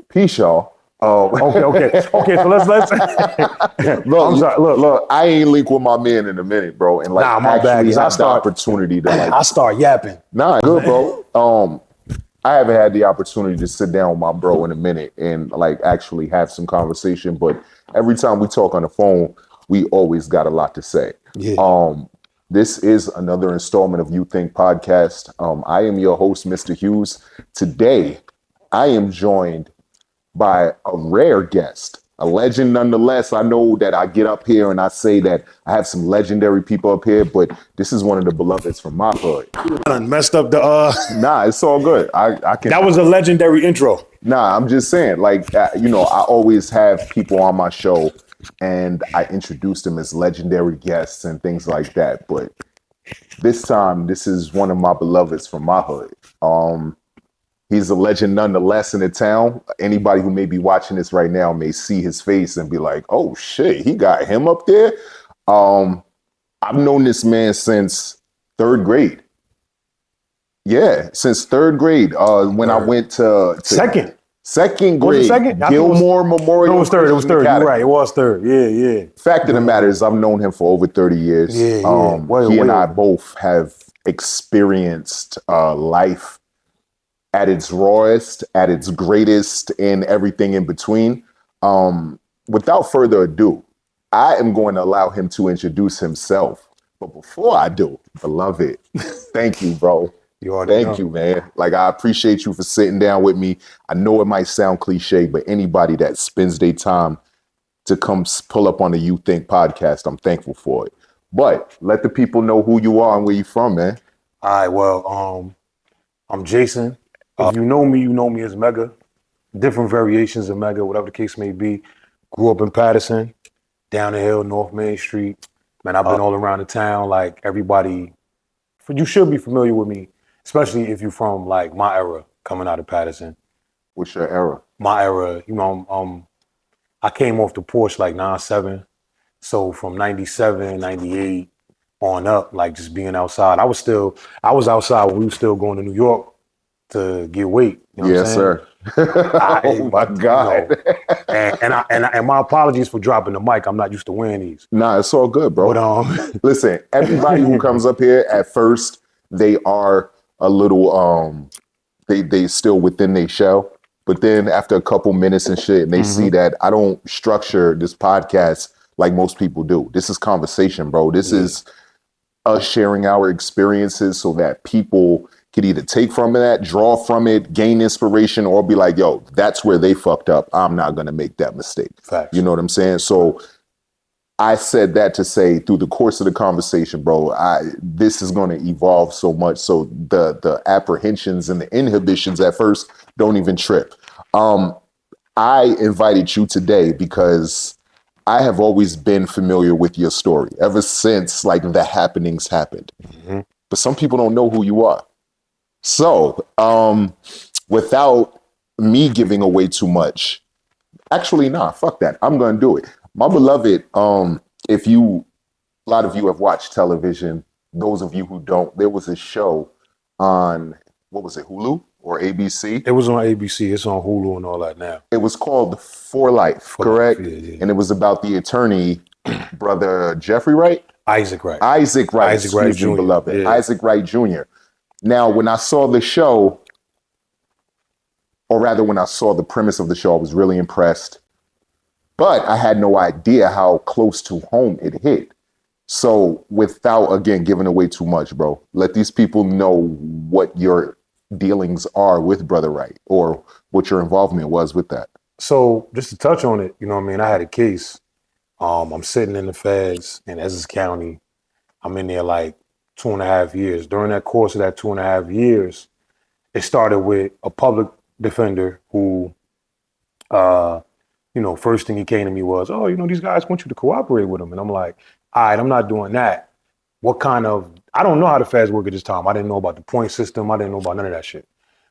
Peace, y'all. Okay. So let's. Look, I'm sorry. Look, I ain't link with my man in a minute, bro, and like my bad. actually have the start, opportunity to like. I start yapping. Nah, good, bro. I haven't had the opportunity to sit down with my bro in a minute and like actually have some conversation, but every time we talk on the phone, we always got a lot to say. Yeah. This is another installment of You Think Podcast. I am your host, Mr. Hughes. Today, I am joined by a rare guest, a legend nonetheless. I know that I get up here and I say that I have some legendary people up here, but this is one of the beloveds from my hood. I done messed up the. Nah, it's all good. I can. That was a legendary intro. Nah, I'm just saying, like, I always have people on my show and I introduce them as legendary guests and things like that. But this time, this is one of my beloveds from my hood. He's a legend nonetheless in the town. Anybody who may be watching this right now may see his face and be like, oh shit, he got him up there. I've known this man since third grade. Yeah, since third grade. When I went to Second grade, was it second? Gilmore Memorial. No, it was third. It was third. You're right. It was third. Yeah. Fact of the matter is, I've known him for over 30 years. Yeah. He and I both have experienced life at its rawest, at its greatest, and everything in between. Without further ado, I am going to allow him to introduce himself. But before I do, beloved, thank you, bro. Thank you, man. Like, I appreciate you for sitting down with me. I know it might sound cliche, but anybody that spends their time to come pull up on the You Think podcast, I'm thankful for it. But let the people know who you are and where you from, man. All right. Well, I'm Jason. If you know me as Mega. Different variations of Mega, whatever the case may be. Grew up in Patterson, down the hill, North Main Street. Man, I've been all around the town. Like, everybody, you should be familiar with me, especially if you're from like my era coming out of Patterson. What's your era? My era, I came off the porch like 9-7. So from 97, 98 on up, like just being outside. I was outside when we were still going to New York to get weight. You know what I'm saying? Sir. Oh my God. And my apologies for dropping the mic. I'm not used to wearing these. Nah, it's all good, bro. But listen, everybody who comes up here at first, they are a little they still within their shell. But then after a couple minutes and shit, and they see that I don't structure this podcast like most people do. This is conversation, bro. This is us sharing our experiences so that people could either take from that, draw from it, gain inspiration, or be like, yo, that's where they fucked up. I'm not going to make that mistake. Facts. You know what I'm saying? So I said that to say through the course of the conversation, bro, this is going to evolve so much. So the apprehensions and the inhibitions at first don't even trip. I invited you today because I have always been familiar with your story ever since like the happenings happened. Mm-hmm. But some people don't know who you are. So, without me giving away too much, actually, nah, fuck that. I'm going to do it. My beloved, if a lot of you have watched television, those of you who don't, there was a show on, what was it, Hulu or ABC? It was on ABC. It's on Hulu and all that now. It was called For Life, correct? Yeah. And it was about the attorney, brother Jeffrey Wright? Isaac Wright. Isaac Wright, Jr. Beloved. Yeah. Isaac Wright Jr. Now, when I saw the show, or rather when I saw the premise of the show, I was really impressed. But I had no idea how close to home it hit. So without, again, giving away too much, bro, let these people know what your dealings are with Brother Wright or what your involvement was with that. So just to touch on it, you know what I mean? I had a case. I'm sitting in the feds in Essex County. I'm in there like 2.5 years. During that course of that 2.5 years, it started with a public defender who, first thing he came to me was, these guys want you to cooperate with them. And I'm like, all right, I'm not doing that. I don't know how the feds work at this time. I didn't know about the point system. I didn't know about none of that shit.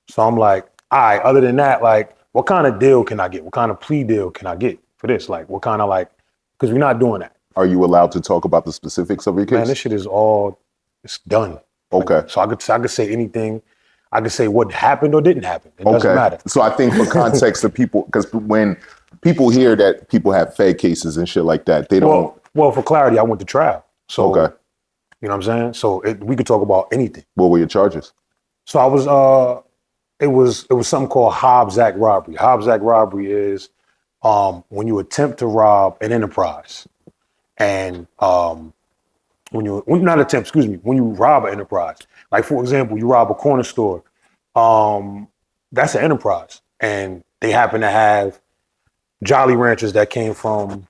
So I'm like, all right, other than that, like, what kind of deal can I get? What kind of plea deal can I get for this? Like, what kind of because we're not doing that. Are you allowed to talk about the specifics of your case? Man, this shit is it's done. Okay. So I could say anything. I can say what happened or didn't happen. It doesn't matter. So I think for context of people, because when people hear that people have Fed cases and shit like that, they don't. Well, for clarity, I went to trial. So, Okay. you know what I'm saying? So we could talk about anything. What were your charges? So I was, it was something called Hobbs Act robbery. Hobbs Act robbery is when you attempt to rob an enterprise, and when you rob an enterprise. Like, for example, you rob a corner store. That's an enterprise, and they happen to have Jolly Ranchers that came from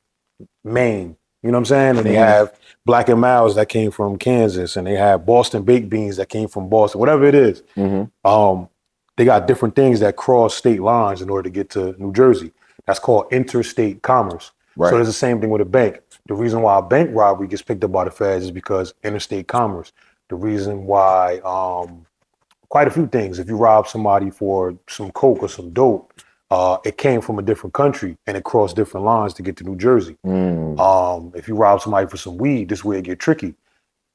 Maine. You know what I'm saying? And they have Black and Milds that came from Kansas, and they have Boston baked beans that came from Boston. Whatever it is, they got different things that cross state lines in order to get to New Jersey. That's called interstate commerce. Right. So it's the same thing with a bank. The reason why a bank robbery gets picked up by the feds is because interstate commerce. The reason why quite a few things. If you rob somebody for some coke or some dope, it came from a different country and it crossed different lines to get to New Jersey. If you rob somebody for some weed, this is where it get tricky.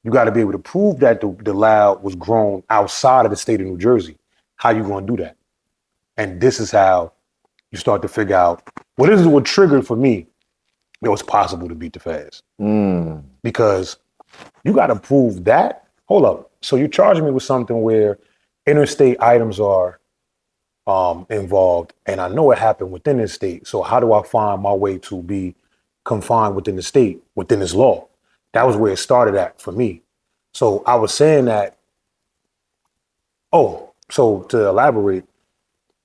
You got to be able to prove that the loud was grown outside of the state of New Jersey. How you going to do that? And this is how you start to figure out, well, this is what triggered for me it was possible to beat the feds. Because you got to prove that. Hold up. So you're charging me with something where interstate items are involved, and I know it happened within the state. So how do I find my way to be confined within the state, within this law? That was where it started at for me. So I was saying that, so to elaborate,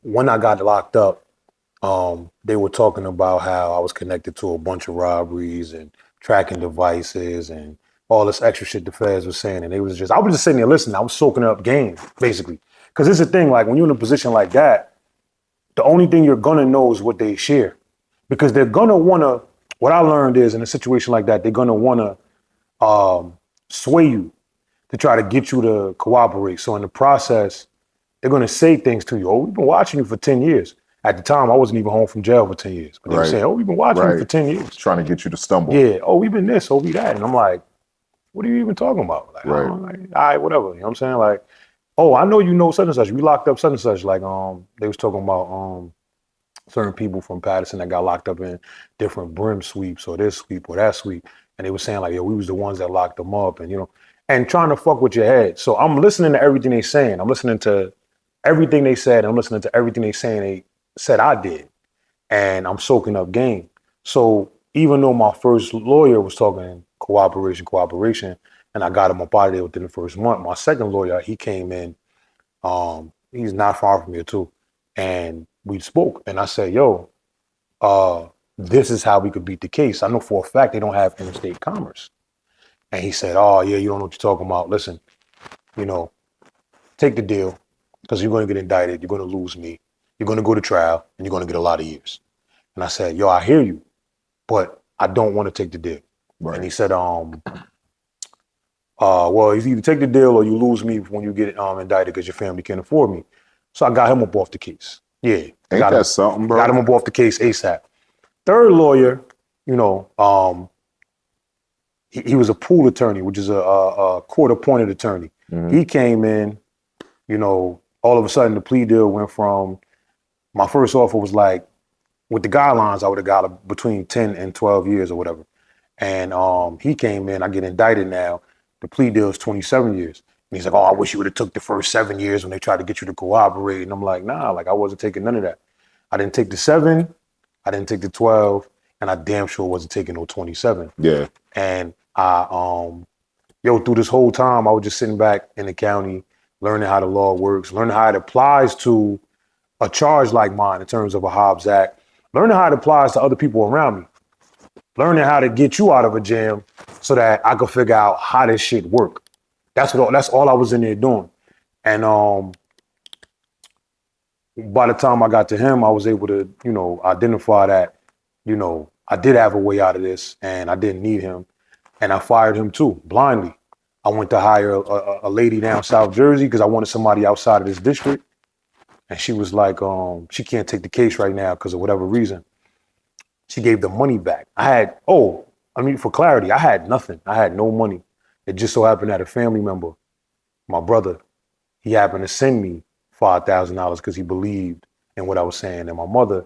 when I got locked up, they were talking about how I was connected to a bunch of robberies and tracking devices and all this extra shit the feds was saying. And I was just sitting there listening. I was soaking up game, basically. Because it's the thing, like when you're in a position like that, the only thing you're gonna know is what they share. Because they're gonna wanna, what I learned is in a situation like that, they're gonna wanna sway you to try to get you to cooperate. So in the process, they're gonna say things to you. Oh, we've been watching you for 10 years. At the time, I wasn't even home from jail for 10 years. But they were saying, oh, we've been watching you for 10 years. Trying to get you to stumble. Yeah, oh, we've been this, oh, we that. And I'm like, what are you even talking about? Like, Right. I'm like, all right, whatever. You know what I'm saying? Like, oh, I know you know such and such. We locked up such and such. Like, they was talking about certain people from Patterson that got locked up in different brim sweeps or this sweep or that sweep. And they were saying like, yo, we was the ones that locked them up and, you know, and trying to fuck with your head. So I'm listening to everything they saying. I'm listening to everything they said. I'm listening to everything they saying they said I did. And I'm soaking up game. So even though my first lawyer was talking cooperation, and I got him up out of there within the first month, my second lawyer, he came in, he's not far from here too. And we spoke and I said, yo, this is how we could beat the case. I know for a fact they don't have interstate commerce. And he said, oh yeah, you don't know what you're talking about. Listen, you know, take the deal because you're going to get indicted. You're going to lose me. You're going to go to trial and you're going to get a lot of years. And I said, yo, I hear you, but I don't want to take the deal. Right. And he said, well, if you either take the deal or you lose me when you get indicted because your family can't afford me. So I got him up off the case. Yeah. Ain't that something, bro? Got him up off the case ASAP. Third lawyer, you know, he was a pool attorney, which is a court-appointed attorney. Mm-hmm. He came in, you know, all of a sudden the plea deal went from, my first offer was like, with the guidelines, I would have got between 10 and 12 years or whatever. And he came in, I get indicted now. The plea deal is 27 years. And he's like, oh, I wish you would have took the first 7 years when they tried to get you to cooperate. And I'm like, nah, like I wasn't taking none of that. I didn't take the 7, I didn't take the 12, and I damn sure wasn't taking no 27. Yeah. And through this whole time, I was just sitting back in the county, learning how the law works, learning how it applies to a charge like mine in terms of a Hobbs Act, learning how it applies to other people around me, learning how to get you out of a jam so that I could figure out how this shit work. That's all I was in there doing. And by the time I got to him, I was able to, you know, identify that, you know, I did have a way out of this and I didn't need him. And I fired him too, blindly. I went to hire a lady down South Jersey because I wanted somebody outside of this district. And she was like, she can't take the case right now because of whatever reason. She gave the money back. For clarity, I had nothing. I had no money. It just so happened that a family member, my brother, he happened to send me $5,000 because he believed in what I was saying. And my mother,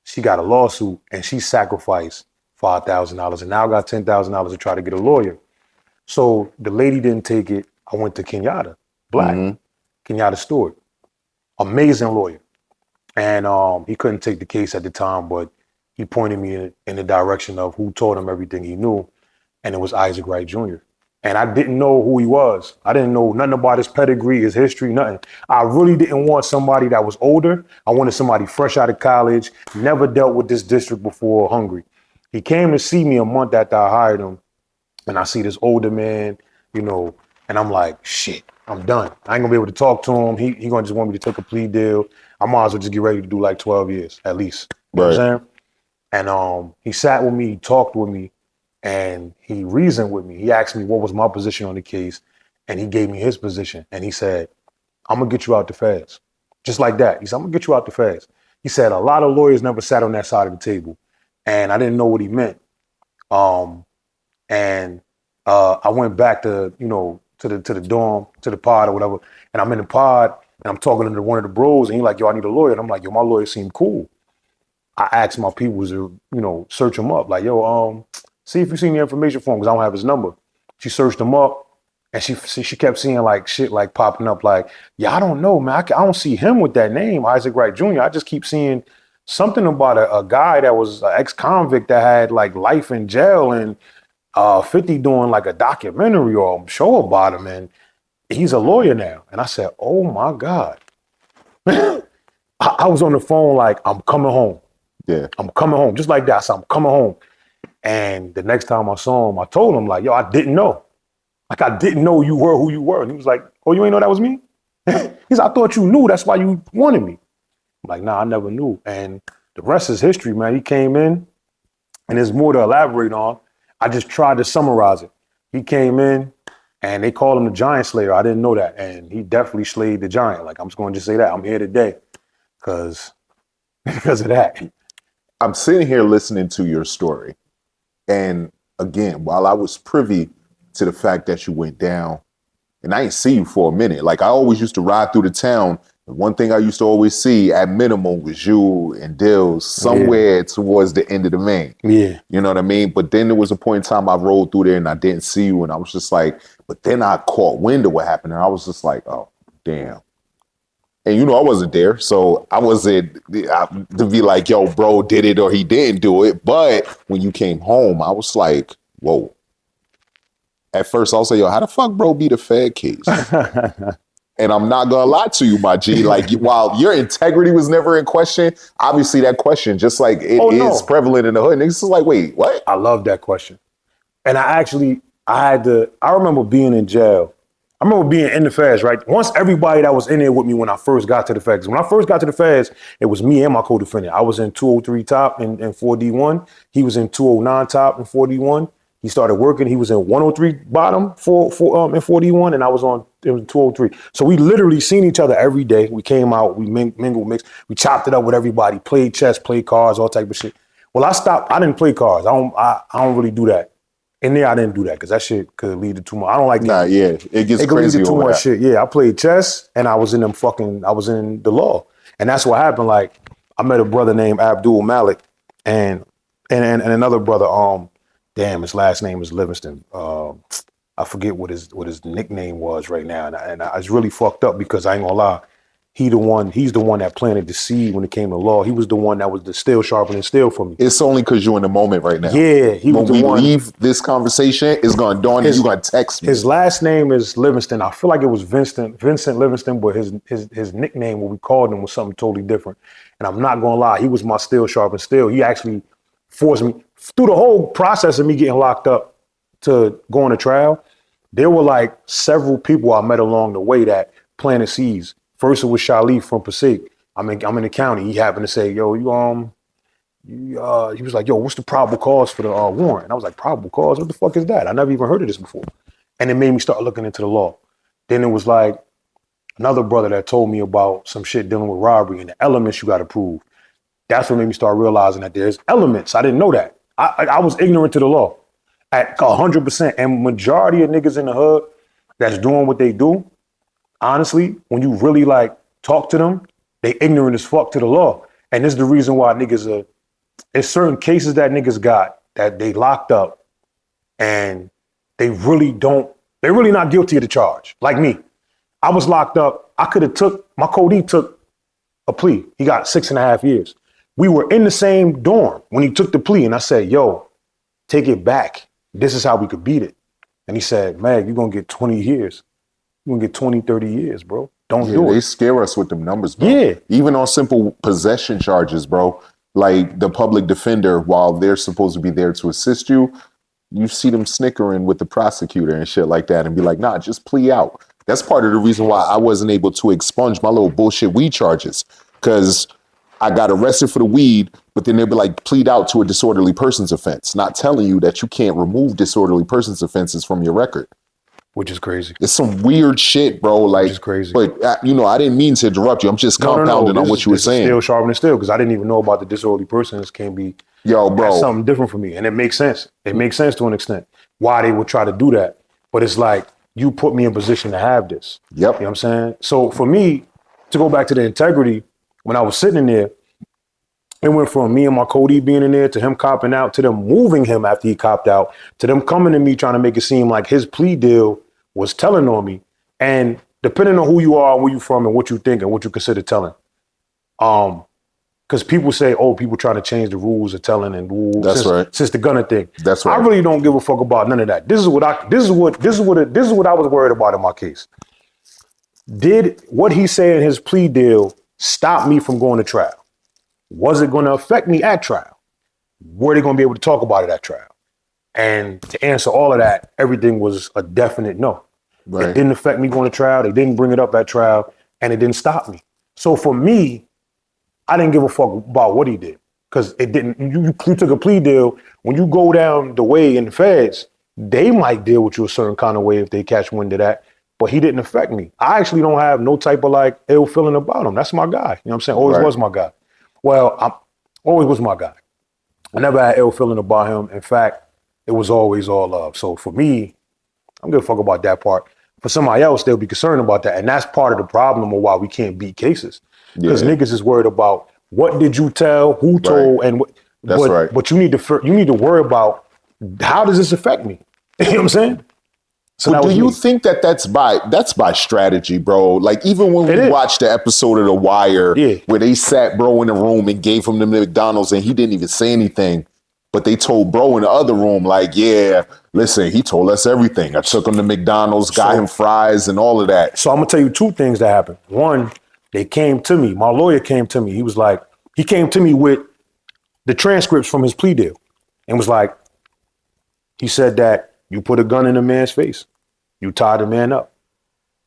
she got a lawsuit and she sacrificed $5,000 and now I got $10,000 to try to get a lawyer. So the lady didn't take it. I went to Kenyatta, Black, Kenyatta Stewart, amazing lawyer. And he couldn't take the case at the time, but he pointed me in the direction of who taught him everything he knew. And it was Isaac Wright Jr. And I didn't know who he was. I didn't know nothing about his pedigree, his history, nothing. I really didn't want somebody that was older. I wanted somebody fresh out of college, never dealt with this district before, hungry. He came to see me a month after I hired him. And I see this older man, you know, and I'm like, shit, I'm done. I ain't gonna be able to talk to him. He gonna just want me to take a plea deal. I might as well just get ready to do like 12 years at least. You know what I'm saying? And he sat with me, he talked with me, and he reasoned with me. He asked me what was my position on the case, and he gave me his position. And he said, I'm gonna get you out the feds. Just like that. He said, I'm gonna get you out the feds. He said, a lot of lawyers never sat on that side of the table. And I didn't know what he meant. And I went back to, you know, to the dorm, to the pod or whatever. And I'm in the pod and I'm talking to one of the bros and he's like, yo, I need a lawyer. And I'm like, yo, my lawyer seemed cool. I asked my people to, you know, search him up. Like, yo, see if you see any information for him because I don't have his number. She searched him up and she kept seeing like shit like popping up like, yeah, I don't know, man. I don't see him with that name, Isaac Wright Jr. I just keep seeing something about a guy that was an ex-convict that had like life in jail and 50 doing like a documentary or a show about him, and he's a lawyer now. And I said, oh my God. I was on the phone like, I'm coming home. Yeah. I'm coming home. Just like that. I said, I'm coming home. And the next time I saw him, I told him like, yo, I didn't know. Like, I didn't know you were who you were. And he was like, oh, you ain't know that was me? He said, I thought you knew. That's why you wanted me. I'm like, nah, I never knew. And the rest is history, man. He came in and there's more to elaborate on. I just tried to summarize it. He came in and they called him the Giant Slayer. I didn't know that. And he definitely slayed the giant. Like, I'm just going to just say that. I'm here today because of that. I'm sitting here listening to your story. And again, while I was privy to the fact that you went down, and I ain't see you for a minute. Like, I always used to ride through the town. And one thing I used to always see at minimum was you and Dills somewhere towards the end of the main. Yeah. You know what I mean? But then there was a point in time I rolled through there and I didn't see you. And I was just like, but then I caught wind of what happened. And I was just like, oh, damn. And, you know, I wasn't there. So I wasn't to be like, yo, bro did it or he didn't do it. But when you came home, I was like, whoa. At first, I'll say, yo, how the fuck bro beat a Fed case? And I'm not gonna lie to you, my G. Like, while your integrity was never in question, obviously that question, just like it is prevalent in the hood. Niggas is like, wait, what? I love that question. And I remember being in jail. I remember being in the feds, right? Once everybody that was in there with me when I first got to the feds. When I first got to the feds, it was me and my co-defendant. I was in 203 top and 4D1. He was in 209 top and 4D1. He started working. He was in 103 bottom and 4D1, and I was in 203. So we literally seen each other every day. We came out, we mingled, mixed, we chopped it up with everybody, played chess, played cards, all type of shit. Well, I stopped. I didn't play cards. I don't really do that. In there, I didn't do that because that shit could lead to too much. I don't like that. It gets crazy. Too much shit. Yeah, I played chess and I was in the law. And that's what happened. Like, I met a brother named Abdul Malik and another brother, damn, his last name is Livingston. I forget what his nickname was right now. And I was really fucked up because I ain't gonna lie. He's the one that planted the seed when it came to law. He was the one that was the steel sharpening steel for me. It's only because you're in the moment right now. Yeah, he was the one. When we leave this conversation, it's going to dawn and you're going to text me. His last name is Livingston. I feel like it was Vincent Livingston, but his nickname, what we called him, was something totally different. And I'm not going to lie, he was my steel sharpened steel. He actually forced me, through the whole process of me getting locked up to going to trial, there were like several people I met along the way that planted seeds. First, it was Shalif from Passaic. I'm in the county. He happened to say, yo, he was like, yo, what's the probable cause for the warrant? And I was like, probable cause? What the fuck is that? I never even heard of this before. And it made me start looking into the law. Then it was like another brother that told me about some shit dealing with robbery and the elements you got to prove. That's what made me start realizing that there's elements. I didn't know that. I was ignorant to the law at 100%. And majority of niggas in the hood that's doing what they do, honestly, when you really like talk to them, they ignorant as fuck to the law. And this is the reason why niggas are, there's certain cases that niggas got that they locked up and they're really not guilty of the charge. Like me, I was locked up. My Cody took a plea. He got 6.5 years. We were in the same dorm when he took the plea. And I said, yo, take it back. This is how we could beat it. And he said, man, you're going to get 20 years. You're going to get 20, 30 years, bro. Don't do it. They scare us with them numbers, bro. Yeah. Even on simple possession charges, bro. Like the public defender, while they're supposed to be there to assist you, you see them snickering with the prosecutor and shit like that and be like, nah, just plea out. That's part of the reason why I wasn't able to expunge my little bullshit weed charges, because I got arrested for the weed, but then they'd be like, plead out to a disorderly persons offense, not telling you that you can't remove disorderly persons offenses from your record. Which is crazy. It's some weird shit, bro. Like, which is crazy. But I didn't mean to interrupt you. I'm just compounding on what you were saying. Still sharpening still, because I didn't even know about the disorderly persons can be that's something different for me. And it makes sense. It makes sense to an extent why they would try to do that. But it's like, you put me in position to have this. Yep. You know what I'm saying? So for me, to go back to the integrity, when I was sitting in there, it went from me and my Cody being in there to him copping out, to them moving him after he copped out, to them coming to me trying to make it seem like his plea deal was telling on me. And depending on who you are, where you from, and what you think and what you consider telling. Because people say, oh, people trying to change the rules of telling and rules since the Gunner thing. That's right. I really don't give a fuck about none of that. This is what I was worried about in my case. Did what he said in his plea deal stop me from going to trial? Was it going to affect me at trial? Were they going to be able to talk about it at trial? And to answer all of that, everything was a definite no. Right. It didn't affect me going to trial. They didn't bring it up at trial, and it didn't stop me. So for me, I didn't give a fuck about what he did, because it didn't. You took a plea deal. When you go down the way in the feds, they might deal with you a certain kind of way if they catch wind of that. But he didn't affect me. I actually don't have no type of like ill feeling about him. That's my guy. You know what I'm saying? Always was my guy. Well, I always was my guy. I never had ill feeling about him. In fact, it was always all love. So for me, I don't give a fuck about that part. For somebody else, they'll be concerned about that. And that's part of the problem of why we can't beat cases. Because niggas is worried about what did you tell, who told, and what. That's right. But you need to worry about, how does this affect me? You know what I'm saying? So do you think that that's by strategy, bro? Like, even when we watched the episode of The Wire where they sat bro in the room and gave him the McDonald's and he didn't even say anything, but they told bro in the other room, like, yeah, listen, he told us everything. I took him to McDonald's, got him fries and all of that. So I'm gonna tell you two things that happened. One, they came to me. My lawyer came to me. He came to me with the transcripts from his plea deal and was like, he said that you put a gun in a man's face. You tied a man up.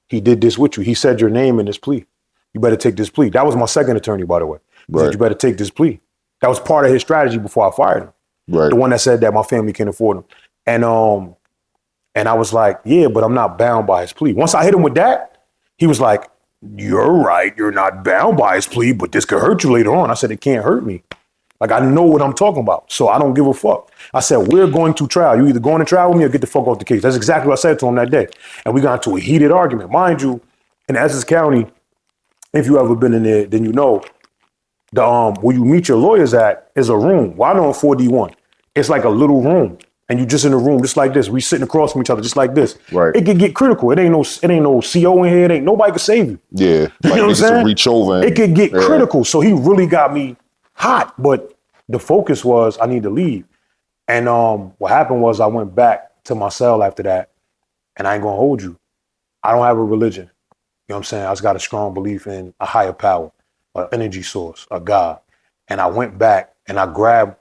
He did this with you. He said your name in this plea. You better take this plea. That was my second attorney, by the way. He said, you better take this plea. That was part of his strategy before I fired him. Right. The one that said that my family can't afford him. And I was like, yeah, but I'm not bound by his plea. Once I hit him with that, he was like, you're right. You're not bound by his plea, but this could hurt you later on. I said, it can't hurt me. Like, I know what I'm talking about, so I don't give a fuck. I said, we're going to trial. You either going to trial with me or get the fuck off the case. That's exactly what I said to him that day. And we got into a heated argument. Mind you, in Essex County, if you ever been in there, then you know, the where you meet your lawyers at is a room. Well, I know in 4D1, it's like a little room. And you just in a room just like this. We sitting across from each other just like this. Right. It could get critical. It ain't no CO in here. It ain't nobody can save you. Yeah. You know what I'm saying? Reach over. It could get critical. So he really got me hot, but the focus was I need to leave. And what happened was I went back to my cell after that, and I ain't gonna hold you. I don't have a religion. You know what I'm saying? I just got a strong belief in a higher power, an energy source, a God. And I went back and I grabbed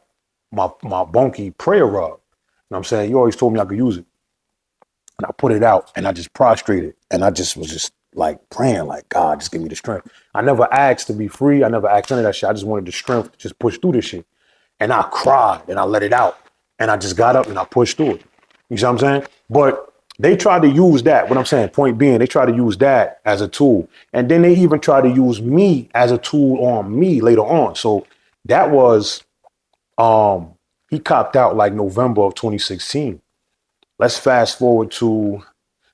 my bonky prayer rug. You know what I'm saying? You always told me I could use it. And I put it out and I just prostrated. And I just was just like praying, like, God, just give me the strength. I never asked to be free. I never asked any of that shit. I just wanted the strength to just push through this shit. And I cried and I let it out. And I just got up and I pushed through it. You see what I'm saying? But they tried to use that. What I'm saying, point being, they tried to use that as a tool. And then they even tried to use me as a tool on me later on. So that was, he copped out like November of 2016. Let's fast forward to,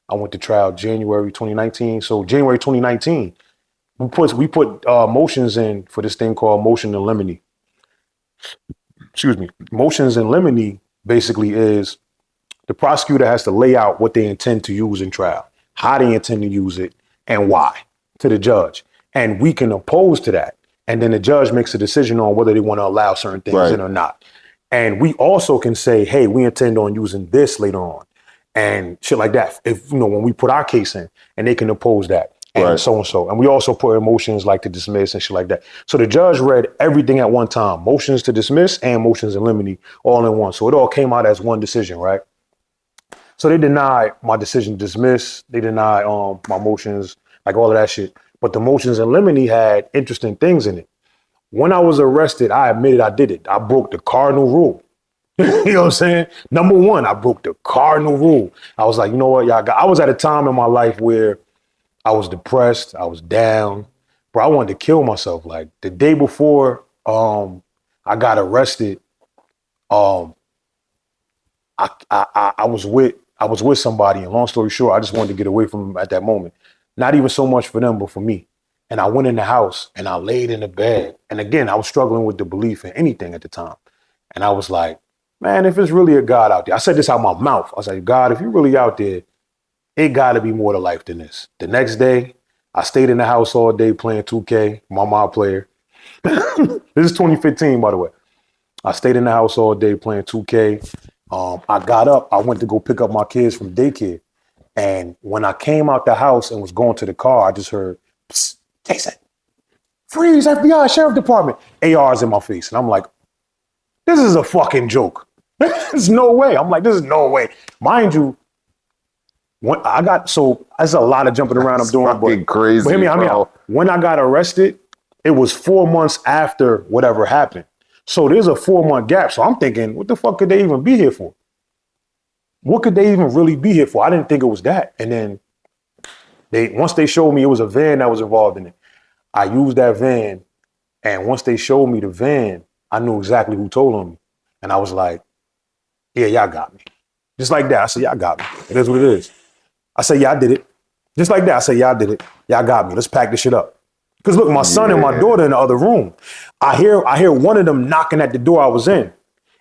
I went to trial January 2019. So January 2019, we put motions in for this thing called motion in limine. Excuse me. Motions in limine basically is the prosecutor has to lay out what they intend to use in trial, how they intend to use it, and why to the judge. And we can oppose to that. And then the judge makes a decision on whether they want to allow certain things in or not. And we also can say, hey, we intend on using this later on and shit like that. If, when we put our case in, and they can oppose that and so and so. And we also put motions like to dismiss and shit like that. So the judge read everything at one time, motions to dismiss and motions in limine all in one. So it all came out as one decision, right? So they denied my decision to dismiss. They denied my motions, like all of that shit. But the motions in limine had interesting things in it. When I was arrested, I admitted I did it. I broke the cardinal rule. You know what I'm saying? Number one, I broke the cardinal rule. I was like, you know what, y'all I was at a time in my life where I was depressed. I was down. Bro, I wanted to kill myself. Like the day before I got arrested, I was with somebody, and long story short, I just wanted to get away from them at that moment. Not even so much for them, but for me. And I went in the house and I laid in the bed. And again, I was struggling with the belief in anything at the time. And I was like, man, if it's really a God out there, I said this out my mouth. I was like, God, if you're really out there, it gotta be more to life than this. The next day, I stayed in the house all day playing 2K, my mom player. This is 2015, by the way. I stayed in the house all day playing 2K. I got up, I went to go pick up my kids from daycare. And when I came out the house and was going to the car, I just heard, psst, Jason, freeze, FBI, Sheriff Department. ARs in my face. And I'm like, this is a fucking joke. There's no way. I'm like, this is no way. Mind you, when I got, so that's a lot of jumping around I'm doing. Fucking crazy, but hear me out. When I got arrested, it was 4 months after whatever happened. So there's a 4-month gap. So I'm thinking, what the fuck could they even be here for? What could they even really be here for? I didn't think it was that. And then once they showed me it was a van that was involved in it, I used that van. And once they showed me the van, I knew exactly who told on me. And I was like, yeah, y'all got me. Just like that. I said, y'all got me. It is what it is. I said, yeah, I did it. Just like that. I said, y'all did it. Y'all got me. Let's pack this shit up. Because look, my son and my daughter in the other room. I hear one of them knocking at the door I was in.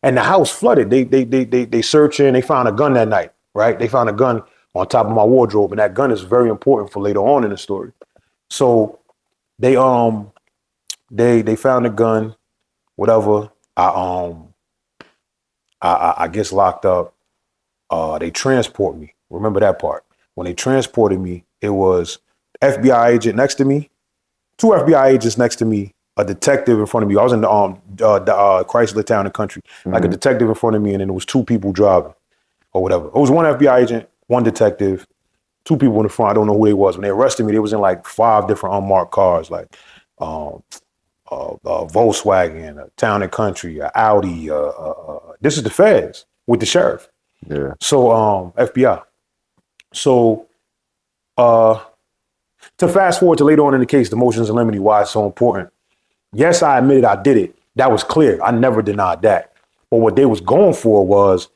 And the house flooded. They searching. They found a gun that night, right? They found a gun on top of my wardrobe, and that gun is very important for later on in the story. So they found a gun, whatever. I get locked up. They transport me. Remember that part. When they transported me, it was FBI agent next to me, 2 FBI agents next to me, a detective in front of me. I was in the Chrysler Town and Country, like a detective in front of me, and then there was 2 people driving or whatever. It was 1 FBI agent, 1 detective, 2 people in the front. I don't know who they was. When they arrested me, they was in like 5 different unmarked cars, like Volkswagen, a Town and Country, a Audi. This is the feds with the sheriff. Yeah. So FBI. So to fast forward to later on in the case, the motions in limine, why it's so important. Yes, I admitted I did it. That was clear. I never denied that. But what they was going for was,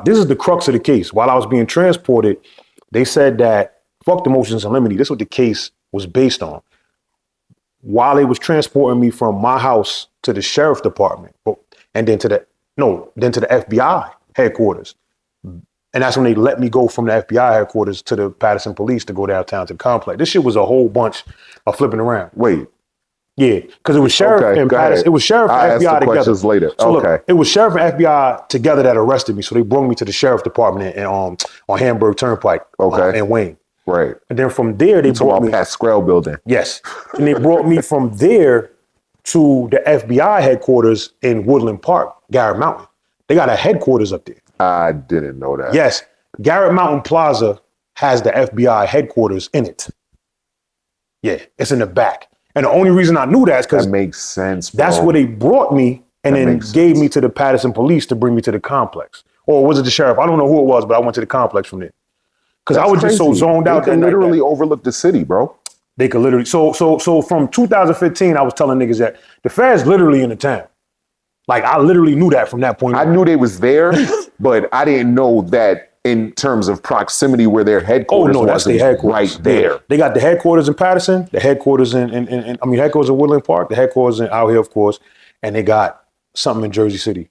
this is the crux of the case. While I was being transported, they said that, fuck the motions in limine. This is what the case was based on. While they was transporting me from my house to the sheriff department, and then to the FBI headquarters. And that's when they let me go from the FBI headquarters to the Patterson police to go downtown to the complex. This shit was a whole bunch of flipping around. Wait. Yeah, because it was sheriff and Patterson. It was sheriff and FBI together. Later. So look, it was sheriff and FBI together that arrested me. So they brought me to the sheriff department on Hamburg Turnpike in Wayne. Right. And then from there, they brought me. Pasquale building. Yes. And they brought me from there to the FBI headquarters in Woodland Park, Garrett Mountain. They got a headquarters up there. I didn't know that. Yes. Garrett Mountain Plaza has the FBI headquarters in it. Yeah, it's in the back. And the only reason I knew that is because that makes sense, bro. That's where they brought me and then gave me to the Patterson police to bring me to the complex. Or was it the sheriff? I don't know who it was, but I went to the complex from there. Because I was just so zoned out. They could literally overlook the city, bro. They could literally. So from 2015, I was telling niggas that the feds literally in the town. Like I literally knew that from that point. I knew they was there, but I didn't know that in terms of proximity where their Oh headquarters no, that's was. It their was headquarters. right there. Yeah. They got the headquarters in Patterson, the headquarters headquarters in Woodland Park, the headquarters out here, of course, and they got something in Jersey City,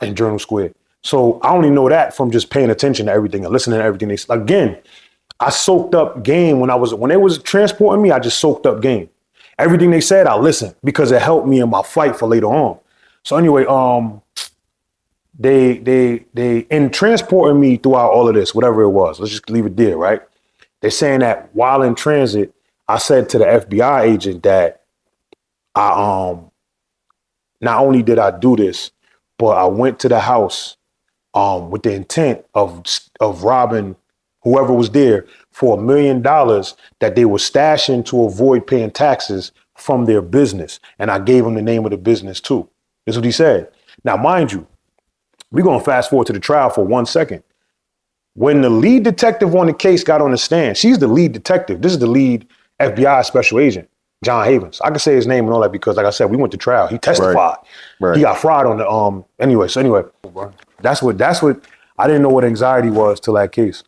in Journal Square. So I only know that from just paying attention to everything and listening to everything they again. I soaked up game when they was transporting me. I just soaked up game. Everything they said, I listened because it helped me in my fight for later on. So anyway, they in transporting me throughout all of this, whatever it was, let's just leave it there, right? They're saying that while in transit, I said to the FBI agent that I not only did I do this, but I went to the house with the intent of robbing whoever was there for $1 million that they were stashing to avoid paying taxes from their business. And I gave him the name of the business too. That's what he said. Now, mind you, we're going to fast forward to the trial for 1 second. When the lead detective on the case got on the stand, she's the lead detective. This is the lead FBI special agent, John Havens. I can say his name and all that because, like I said, we went to trial. He testified. Right. He got fried on the anyway. That's what I didn't know what anxiety was till that case.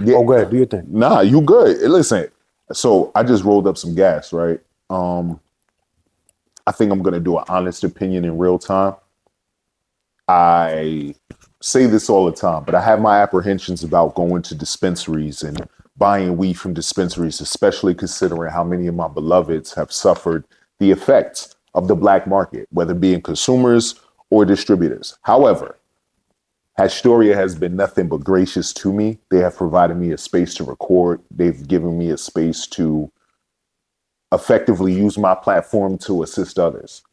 Yeah. Oh, go ahead. Do your thing. Nah, you good. Listen, so I just rolled up some gas, right? I think I'm gonna do an honest opinion in real time. I say this all the time, but I have my apprehensions about going to dispensaries and buying weed from dispensaries, especially considering how many of my beloveds have suffered the effects of the black market, whether being consumers or distributors. However, Astoria has been nothing but gracious to me. They have provided me a space to record. They've given me a space to effectively use my platform to assist others.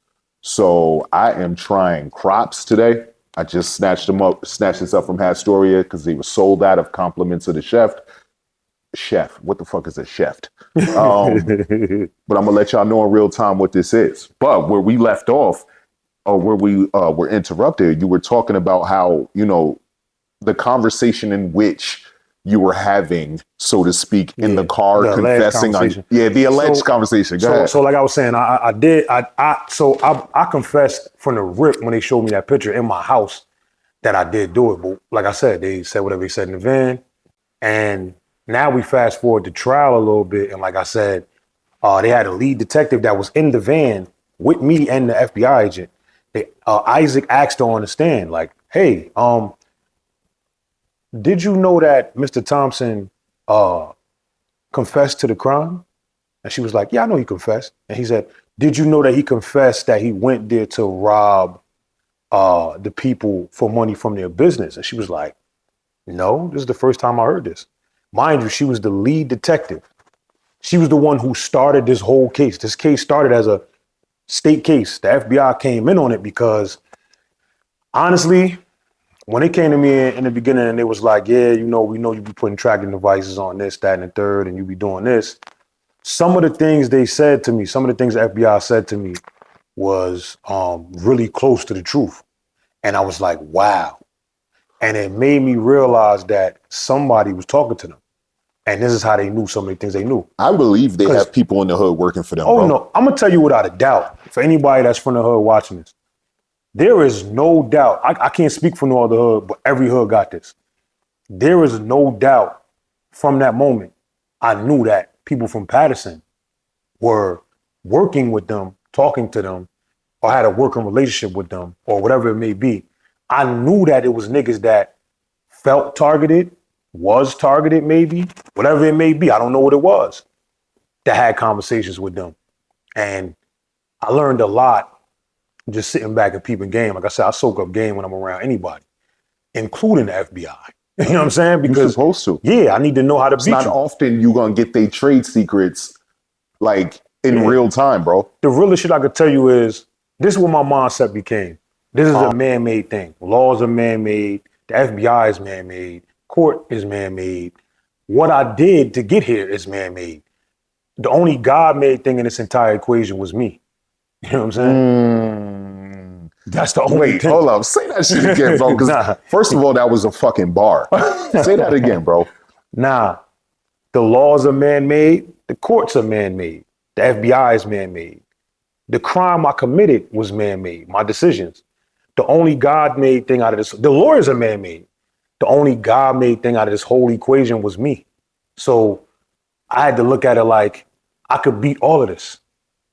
So I am trying crops today. I just snatched this up from Astoria because they were sold out of compliments of the chef. Chef, what the fuck is a chef? But I'm gonna let y'all know in real time what this is. But where we left off, or where we were interrupted, you were talking about how, the conversation in which you were having, so to speak, in the car, confessing on, the alleged conversation. Go ahead. So like I was saying, I confessed from the rip when they showed me that picture in my house that I did do it. But like I said, they said whatever they said in the van. And now we fast forward to trial a little bit. And like I said, they had a lead detective that was in the van with me and the FBI agent. Isaac asked her on the stand, like, hey, did you know that Mr. Thompson confessed to the crime? And she was like, yeah, I know he confessed. And he said, did you know that he confessed that he went there to rob the people for money from their business? And she was like, no, this is the first time I heard this. Mind you, she was the lead detective. She was the one who started this whole case. This case started as a state case. The FBI came in on it because, honestly, when they came to me in the beginning and they was like, yeah, we know you be putting tracking devices on this, that, and the third, and you be doing this. Some of the things they said to me, some of the things the FBI said to me was really close to the truth. And I was like, wow. And it made me realize that somebody was talking to them. And this is how they knew so many things they knew. I believe they have people in the hood working for them. Oh, no, I'm going to tell you without a doubt, for anybody that's from the hood watching this, there is no doubt. I can't speak for no other hood, but every hood got this. There is no doubt from that moment, I knew that people from Patterson were working with them, talking to them, or had a working relationship with them, or whatever it may be. I knew that it was niggas that felt targeted, was targeted maybe, whatever it may be. I don't know what it was, that had conversations with them. And I learned a lot just sitting back and peeping game. Like I said, I soak up game when I'm around anybody, including the FBI. You know what I'm saying? Because you're supposed to. Yeah, I need to know how to beat you. It's not often you gonna get their trade secrets like in real time, bro. The realest shit I could tell you is this is what my mindset became. This is a man-made thing. Laws are man-made. The FBI is man-made. Court is man-made. What I did to get here is man-made. The only God-made thing in this entire equation was me. You know what I'm saying? That's the only thing. Hold up. Say that shit again, bro. Because first of all, that was a fucking bar. Say that again, bro. Nah. The laws are man-made. The courts are man-made. The FBI is man-made. The crime I committed was man-made. My decisions. The only God-made thing out of this, the lawyers are man-made. the only God-made thing out of this whole equation was me. So I had to look at it like I could beat all of this.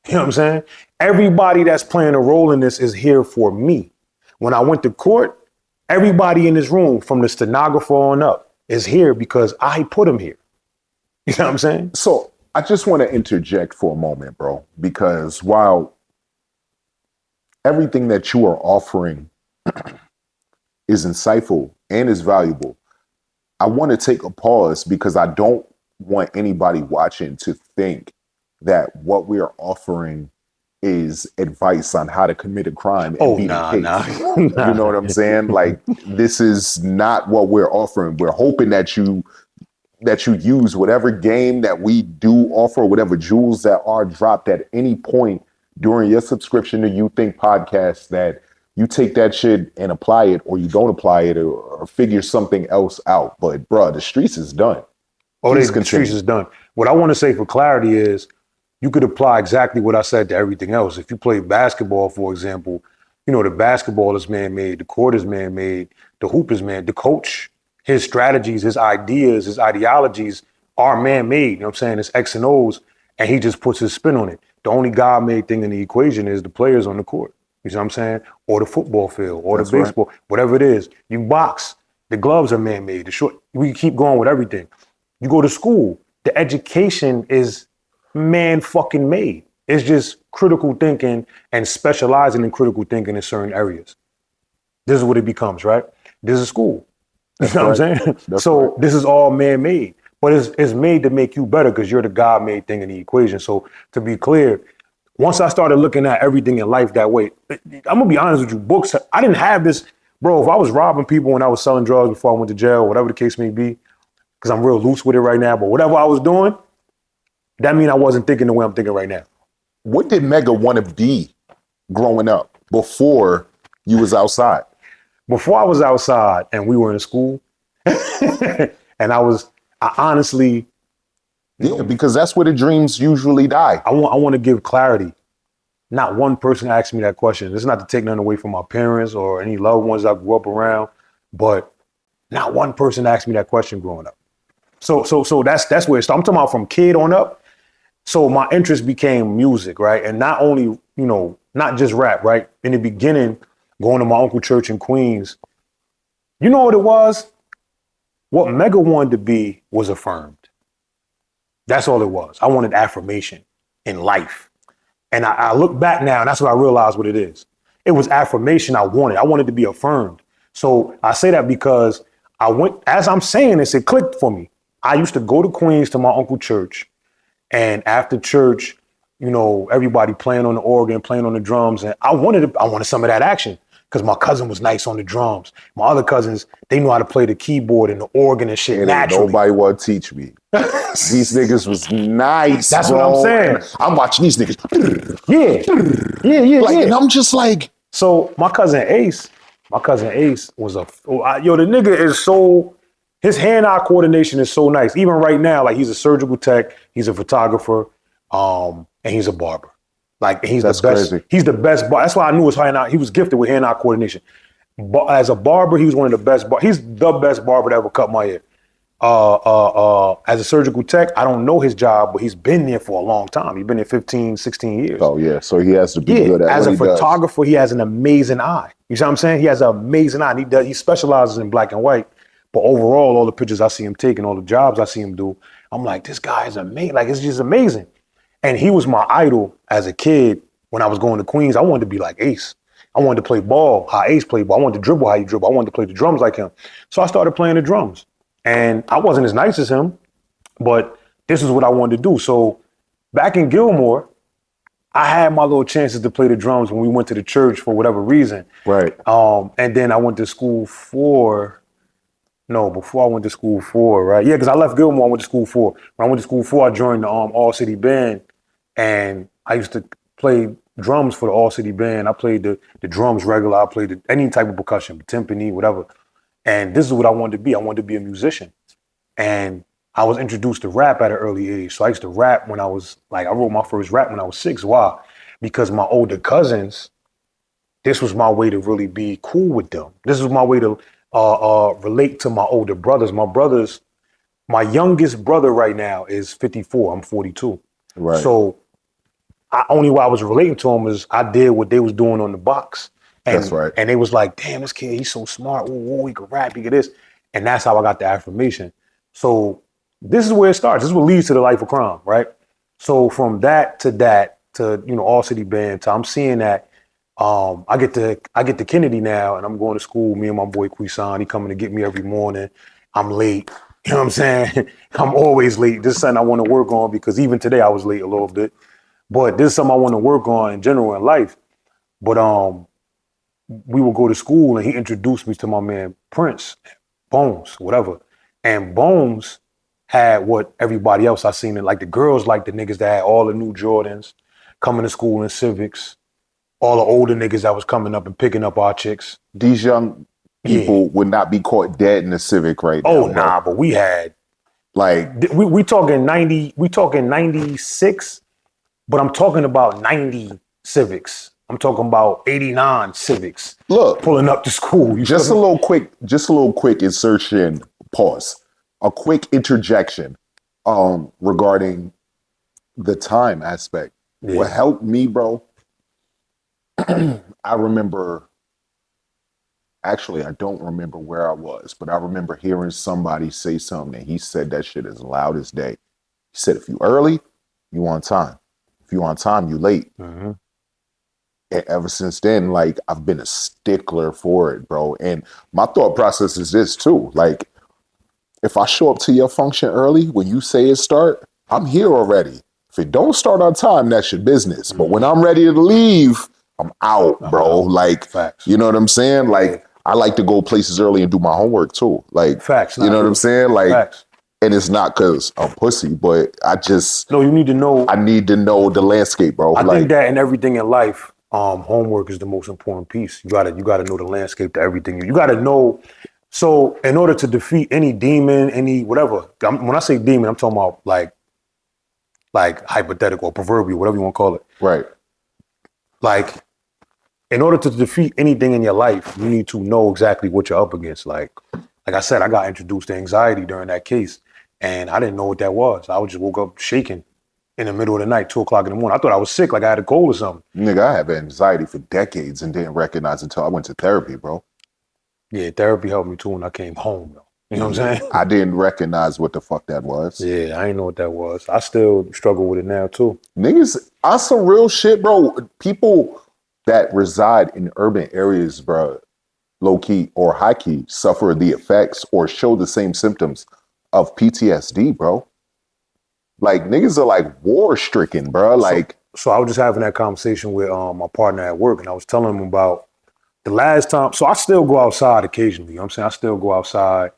You know what I'm saying? Everybody that's playing a role in this is here for me. When I went to court, everybody in this room, from the stenographer on up, is here because I put them here. You know what I'm saying? So I just want to interject for a moment, bro, because while everything that you are offering is insightful and is valuable, I want to take a pause because I don't want anybody watching to think that what we are offering is advice on how to commit a crime and beat a case. You know what I'm saying? Like, this is not what we're offering. We're hoping that you use whatever game that we do offer, whatever jewels that are dropped at any point during your subscription to You THNK Podcast, that you take that shit and apply it, or you don't apply it, or figure something else out. But bruh, the streets is done. The streets is done. What I want to say for clarity is, you could apply exactly what I said to everything else. If you play basketball, for example, you know, the basketball is man-made, the court is man-made, the hoop is man, the coach, his strategies, his ideas, his ideologies are man-made. You know what I'm saying? It's X and O's, and he just puts his spin on it. The only God-made thing in the equation is the players on the court. You see what I'm saying? Or the football field, or the baseball, whatever it is. You box, the gloves are man-made. We keep going with everything. You go to school, the education is man-fucking-made. It's just critical thinking and specializing in critical thinking in certain areas. This is what it becomes, right? This is school. You know what I'm saying? So this is all man-made, but it's made to make you better because you're the God-made thing in the equation. So to be clear, once I started looking at everything in life that way, I'm gonna be honest with you, books, I didn't have this, bro. If I was robbing people when I was selling drugs before I went to jail, whatever the case may be, because I'm real loose with it right now, but whatever I was doing, that means I wasn't thinking the way I'm thinking right now. What did Mega want to be growing up before you was outside? Before I was outside and we were in school, and I honestly... Yeah, because that's where the dreams usually die. I want to give clarity. Not one person asked me that question. It's not to take nothing away from my parents or any loved ones I grew up around, but not one person asked me that question growing up. So that's where it started. I'm talking about from kid on up. So my interest became music, right? And not only, you know, not just rap, right? In the beginning, going to my uncle's church in Queens, you know what it was? What Mega wanted to be was affirmed. That's all it was. I wanted affirmation in life. And I look back now, and that's what I realized what it is. It was affirmation I wanted. I wanted to be affirmed. So I say that because as I'm saying this, it clicked for me. I used to go to Queens to my uncle's church. And after church, you know, everybody playing on the organ, playing on the drums. And I wanted some of that action because my cousin was nice on the drums. My other cousins, they knew how to play the keyboard and the organ and shit naturally. Nobody want to teach me. These niggas was nice. That's bro. what I'm saying. And I'm watching these niggas. Yeah. And I'm just like. So my cousin Ace was the nigga is so, his hand-eye coordination is so nice. Even right now, like, he's a surgical tech, he's a photographer, and he's a barber. Like, he's the best. Crazy. He's the best. That's why I knew his hand-eye. He was gifted with hand-eye coordination. But as a barber, he was one of the best. He's the best barber to ever cut my hair. As a surgical tech, I don't know his job, but he's been there for a long time. He's been there 15, 16 years. Oh yeah, so he has to be good at as what a photographer, he has an amazing eye. You see what I'm saying? He has an amazing eye. He specializes in black and white, but overall, all the pictures I see him take and all the jobs I see him do, I'm like, this guy is amazing. Like, it's just amazing. And he was my idol as a kid. When I was going to Queens, I wanted to be like Ace. I wanted to play ball how Ace played ball. I wanted to dribble how he dribble. I wanted to play the drums like him. So I started playing the drums. And I wasn't as nice as him, but this is what I wanted to do. So back in Gilmore, I had my little chances to play the drums when we went to the church for whatever reason. Right. And then I went to school before I went to school 4, right? Yeah, because I left Gilmore, I went to school 4. When I went to school 4, I joined the All City Band, and I used to play drums for the All City Band. I played the drums regular. I played any type of percussion, timpani, whatever. And this is what I wanted to be. I wanted to be a musician. And I was introduced to rap at an early age. So I used to rap when I was, like, I wrote my first rap when I was 6. Why? Because my older cousins, this was my way to really be cool with them. This was my way to relate to my older brothers. My youngest brother right now is 54. I'm 42. Right. So only why I was relating to him is I did what they was doing on the box. And, That's right. And they was like, damn, this kid, he's so smart. Ooh, he can rap, he can this. And that's how I got the affirmation. So this is where it starts. This is what leads to the life of crime, right? So from that to all city band to I'm seeing that I get to Kennedy now and I'm going to school. Me and my boy Quisan, he coming to get me every morning. I'm late. You know what I'm saying? I'm always late. This is something I want to work on because even today I was late a little bit. But this is something I want to work on in general in life. But we would go to school and he introduced me to my man Prince, Bones, whatever. And Bones had what everybody else I seen it. Like the girls like the niggas that had all the new Jordans, coming to school in Civics, all the older niggas that was coming up and picking up our chicks. These young people would not be caught dead in the Civic right now. Oh, nah, but we had like we talking 90, we talking 96, but I'm talking about 90 Civics. I'm talking about 89 Civics. Look, pulling up to school. Just a little quick insertion, pause. A quick interjection regarding the time aspect. Yeah. What helped me, bro, I remember, actually, I don't remember where I was, but I remember hearing somebody say something, and he said that shit as loud as day. He said, if you early, you on time. If you on time, you late. Mm-hmm. And ever since then, like, I've been a stickler for it, bro. And my thought process is this, too. Like, if I show up to your function early, when you say it start, I'm here already. If it don't start on time, that's your business. But when I'm ready to leave, I'm out, bro. Like, Facts. You know what I'm saying? Like, I like to go places early and do my homework too. Like, Facts. You know what I'm saying? Like, Facts. And it's not because I'm pussy, but I just... No, you need to know. I need to know the landscape, bro. I think that in everything in life, homework is the most important piece. You gotta know the landscape to everything. You gotta know. So in order to defeat any demon, any whatever, when I say demon, I'm talking about like hypothetical, proverbial, whatever you want to call it. Right. Like, in order to defeat anything in your life, you need to know exactly what you're up against. Like I said, I got introduced to anxiety during that case, and I didn't know what that was. I just woke up shaking in the middle of the night, 2:00 in the morning. I thought I was sick, like I had a cold or something. Nigga, I had anxiety for decades and didn't recognize until I went to therapy, bro. Yeah, therapy helped me too when I came home, though. You know what I'm saying? I didn't recognize what the fuck that was. Yeah, I didn't know what that was. I still struggle with it now too. Niggas, on some real shit, bro. People that reside in urban areas, bro, low key or high key, suffer the effects or show the same symptoms of PTSD, bro. Like, niggas are like war stricken, bro. Like, so I was just having that conversation with my partner at work, and I was telling him about the last time. So I still go outside occasionally. You know what I'm saying? I still go outside.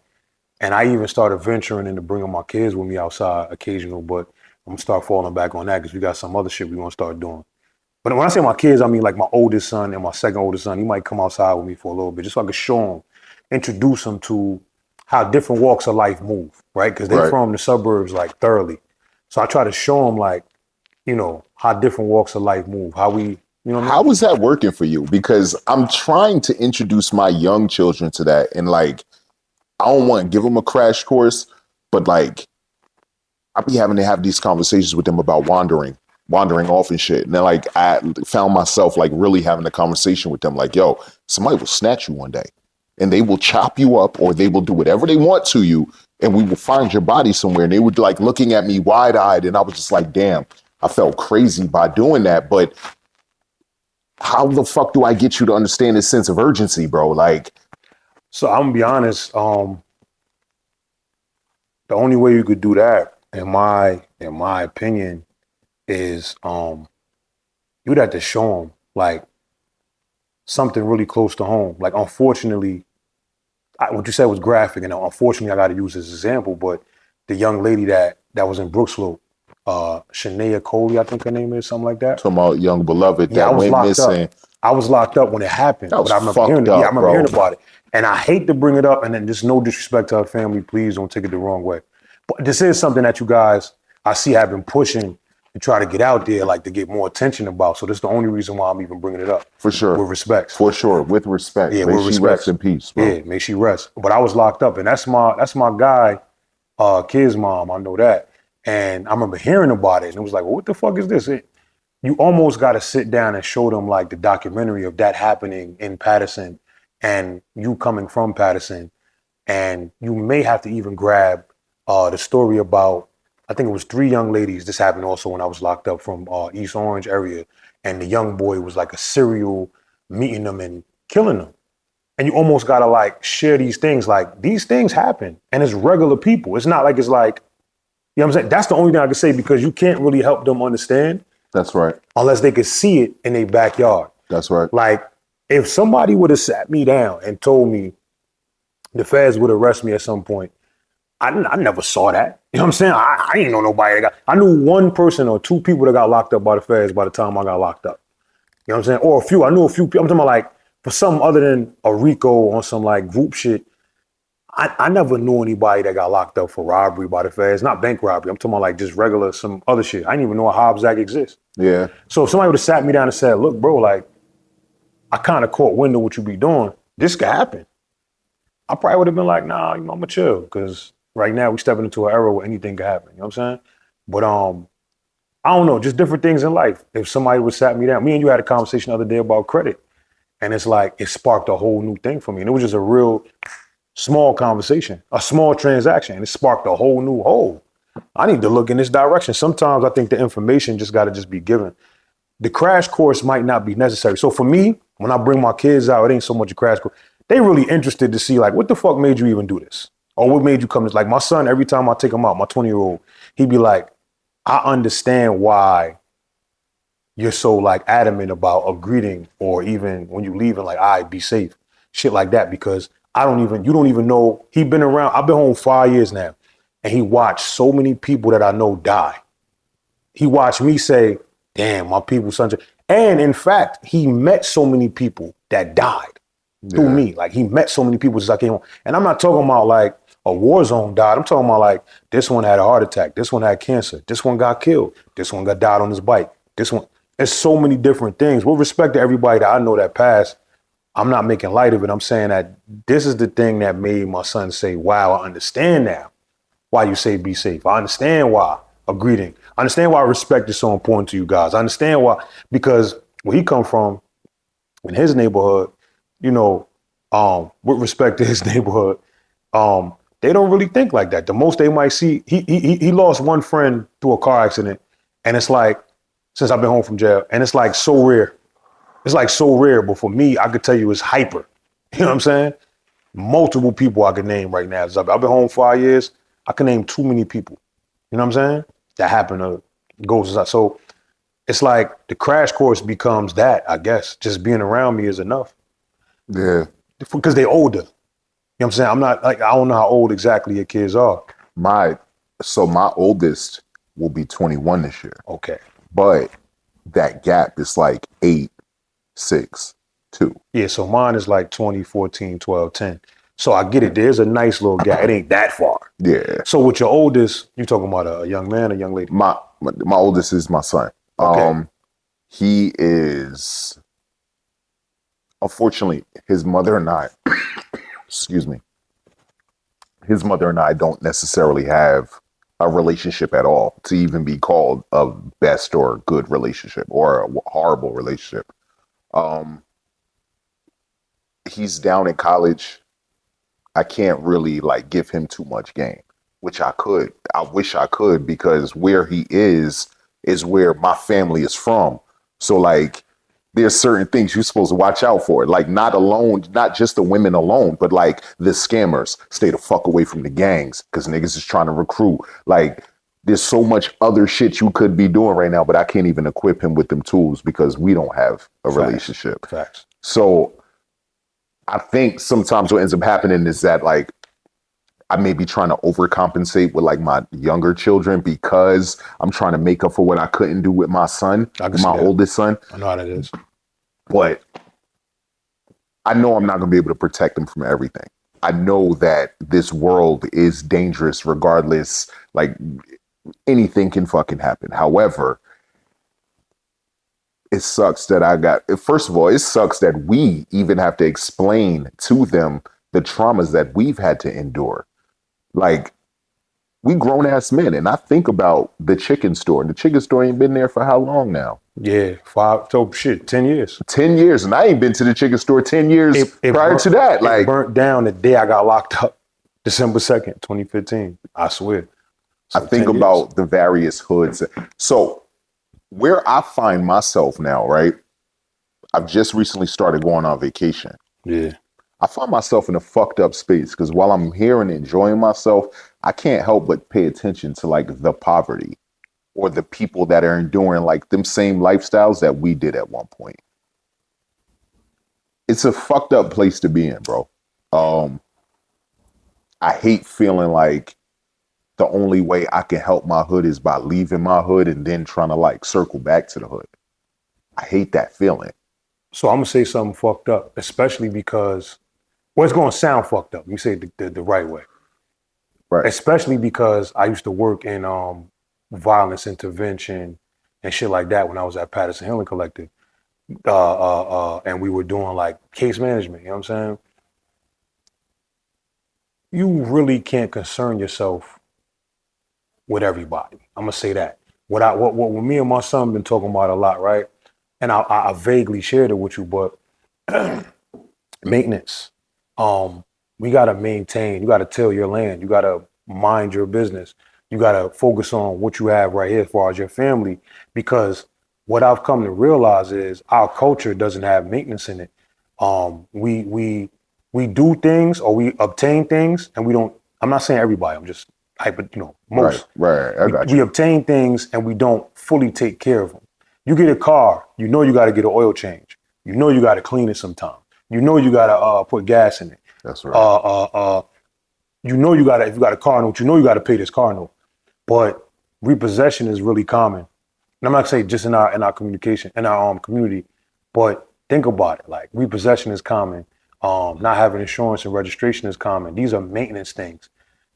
And I even started venturing into bringing my kids with me outside occasional, but I'm gonna start falling back on that because we got some other shit we want to start doing. But when I say my kids, I mean like my oldest son and my second oldest son. He might come outside with me for a little bit, just so I can show him, introduce him to how different walks of life move, right? Because they're from the suburbs like thoroughly. So I try to show them like, you know, how different walks of life move, how we, you know what I mean? How is that working for you? Because I'm trying to introduce my young children to that, and like, I don't want to give them a crash course, but like, I be having to have these conversations with them about wandering off and shit. And then like, I found myself like really having a conversation with them like, yo, somebody will snatch you one day and they will chop you up or they will do whatever they want to you. And we will find your body somewhere. And they were like looking at me wide eyed. And I was just like, damn, I felt crazy by doing that. But how the fuck do I get you to understand this sense of urgency, bro? Like, so I'm gonna be honest. The only way you could do that, in my opinion, is you'd have to show them like something really close to home. Like, unfortunately, what you said was graphic, and unfortunately, I got to use this example. But the young lady that was in Brookslope, Shania Coley, I think her name is, something like that. Talking about young beloved Yeah, that went missing. Up. I was locked up when it happened. That was but I remember fucked hearing, up, I remember bro. hearing about it. And I hate to bring it up, and then just no disrespect to her family. Please don't take it the wrong way. But this is something that you guys, I see, have been pushing to try to get out there, like to get more attention about. So that's the only reason why I'm even bringing it up. For sure. With respect. For sure. With respect. Yeah, may with she respect. rest in peace, bro. Yeah, may she rest. But I was locked up, and that's my guy, kid's mom. I know that. And I remember hearing about it, and it was like, well, what the fuck is this? You almost got to sit down and show them like the documentary of that happening in Patterson and you coming from Patterson. And you may have to even grab the story about, I think it was 3 young ladies. This happened also when I was locked up from East Orange area. And the young boy was like a serial meeting them and killing them. And you almost got to like share these things. Like these things happen and it's regular people. It's not like it's like, you know what I'm saying? That's the only thing I can say because you can't really help them understand. That's right. Unless they could see it in their backyard. That's right. Like if somebody would have sat me down and told me the feds would arrest me at some point, I never saw that. You know what I'm saying? I didn't know nobody that I knew 1 person or 2 people that got locked up by the feds by the time I got locked up. You know what I'm saying? Or a few. I knew a few people. I'm talking about like for something other than a RICO on some like group shit. I never knew anybody that got locked up for robbery by the feds. Not bank robbery. I'm talking about like just regular, some other shit. I didn't even know a Hobbs Act exists. Yeah. So if somebody would have sat me down and said, look, bro, like, I kind of caught wind of what you be doing. This could happen. I probably would have been like, nah, I'm going to chill. Because right now we stepping into an era where anything could happen. You know what I'm saying? But I don't know, just different things in life. If somebody would sat me down, me and you had a conversation the other day about credit. And it's like, it sparked a whole new thing for me. And it was just a real small conversation, a small transaction. And it sparked a whole new hole. I need to look in this direction. Sometimes I think the information just got to just be given. The crash course might not be necessary. So for me, when I bring my kids out, it ain't so much a crash course. They really interested to see like, what the fuck made you even do this? Or what made you come? It's like my son, every time I take him out, my 20-year-old, he'd be like, I understand why you're so like adamant about a greeting or even when you leaving, like, all right, be safe. Shit like that, because you don't even know. He been around. I've been home 5 years now. And he watched so many people that I know die. He watched me say, damn, my people, son. And in fact, he met so many people that died through me. Like he met so many people since I came home. And I'm not talking about like a war zone died. I'm talking about like this one had a heart attack. This one had cancer. This one got killed. This one got died on his bike. This one. There's so many different things. With respect to everybody that I know that passed, I'm not making light of it. I'm saying that this is the thing that made my son say, wow, I understand now why you say be safe. I understand why a greeting. I understand why respect is so important to you guys. I understand why, because where he come from in his neighborhood, you know, with respect to his neighborhood, they don't really think like that. The most they might see, he lost one friend through a car accident. And it's like, since I've been home from jail, and it's like so rare. It's like so rare, but for me, I could tell you it's hyper. You know what I'm saying? Multiple people I could name right now. I've been home 5 years. I can name too many people. You know what I'm saying? That happen to go. So it's like the crash course becomes that, I guess. Just being around me is enough. Yeah. Because they're older. You know what I'm saying? I'm not like, I don't know how old exactly your kids are. My oldest will be 21 this year. Okay. But that gap is like 8, 6, 2. Yeah, so mine is like 20, 14, 12, 10. So I get it. There's a nice little gap. It ain't that far. Yeah. So with your oldest, you talking about a young man, a young lady? My oldest is my son. Okay. He is, unfortunately, his mother and I, excuse me, his mother and I don't necessarily have a relationship at all to even be called a best or good relationship or a horrible relationship. He's down in college. I can't really like give him too much game, which I could. I wish I could, because where he is where my family is from. So like there's certain things you're supposed to watch out for. Like not just the women alone, but like the scammers. Stay the fuck away from the gangs, because niggas is trying to recruit. Like there's so much other shit you could be doing right now, but I can't even equip him with them tools because we don't have a relationship. Facts. So I think sometimes what ends up happening is that like I may be trying to overcompensate with like my younger children because I'm trying to make up for what I couldn't do with my son, my oldest son. I know how that is. But I know I'm not going to be able to protect him from everything. I know that this world is dangerous regardless. Like anything can fucking happen. However, it sucks that first of all, it sucks that we even have to explain to them the traumas that we've had to endure. Like, we grown ass men, and I think about the chicken store. The chicken store ain't been there for how long now? Yeah, 10 years. 10 years, and I ain't been to the chicken store 10 years prior to that. It burnt down the day I got locked up, December 2nd, 2015. I swear. So I think about the various hoods. So where I find myself now, right? I've just recently started going on vacation. Yeah. I find myself in a fucked up space because while I'm here and enjoying myself, I can't help but pay attention to like the poverty or the people that are enduring like them same lifestyles that we did at one point. It's a fucked up place to be in, bro. I hate feeling like the only way I can help my hood is by leaving my hood and then trying to like circle back to the hood. I hate that feeling. So I'm gonna say something fucked up, especially because, well, it's gonna sound fucked up. You say the right way. Right. Especially because I used to work in violence intervention and shit like that when I was at Patterson Healing Collective. And we were doing like case management, you know what I'm saying? You really can't concern yourself with everybody. I'm gonna say that. What me and my son been talking about a lot, right? And I vaguely shared it with you, but maintenance. We gotta maintain, you gotta till your land, you gotta mind your business. You gotta focus on what you have right here as far as your family, because what I've come to realize is our culture doesn't have maintenance in it. We do things or we obtain things and we don't, I'm not saying everybody, I'm just most. Right. We obtain things and we don't fully take care of them. You get a car, you know you gotta get an oil change. You know you gotta clean it sometime. You know you gotta put gas in it. That's right. You know you gotta, if you got a car note, you know you gotta pay this car note. But repossession is really common. And I'm not saying just in our communication, in our community, but think about it. Like, repossession is common. Not having insurance and registration is common. These are maintenance things.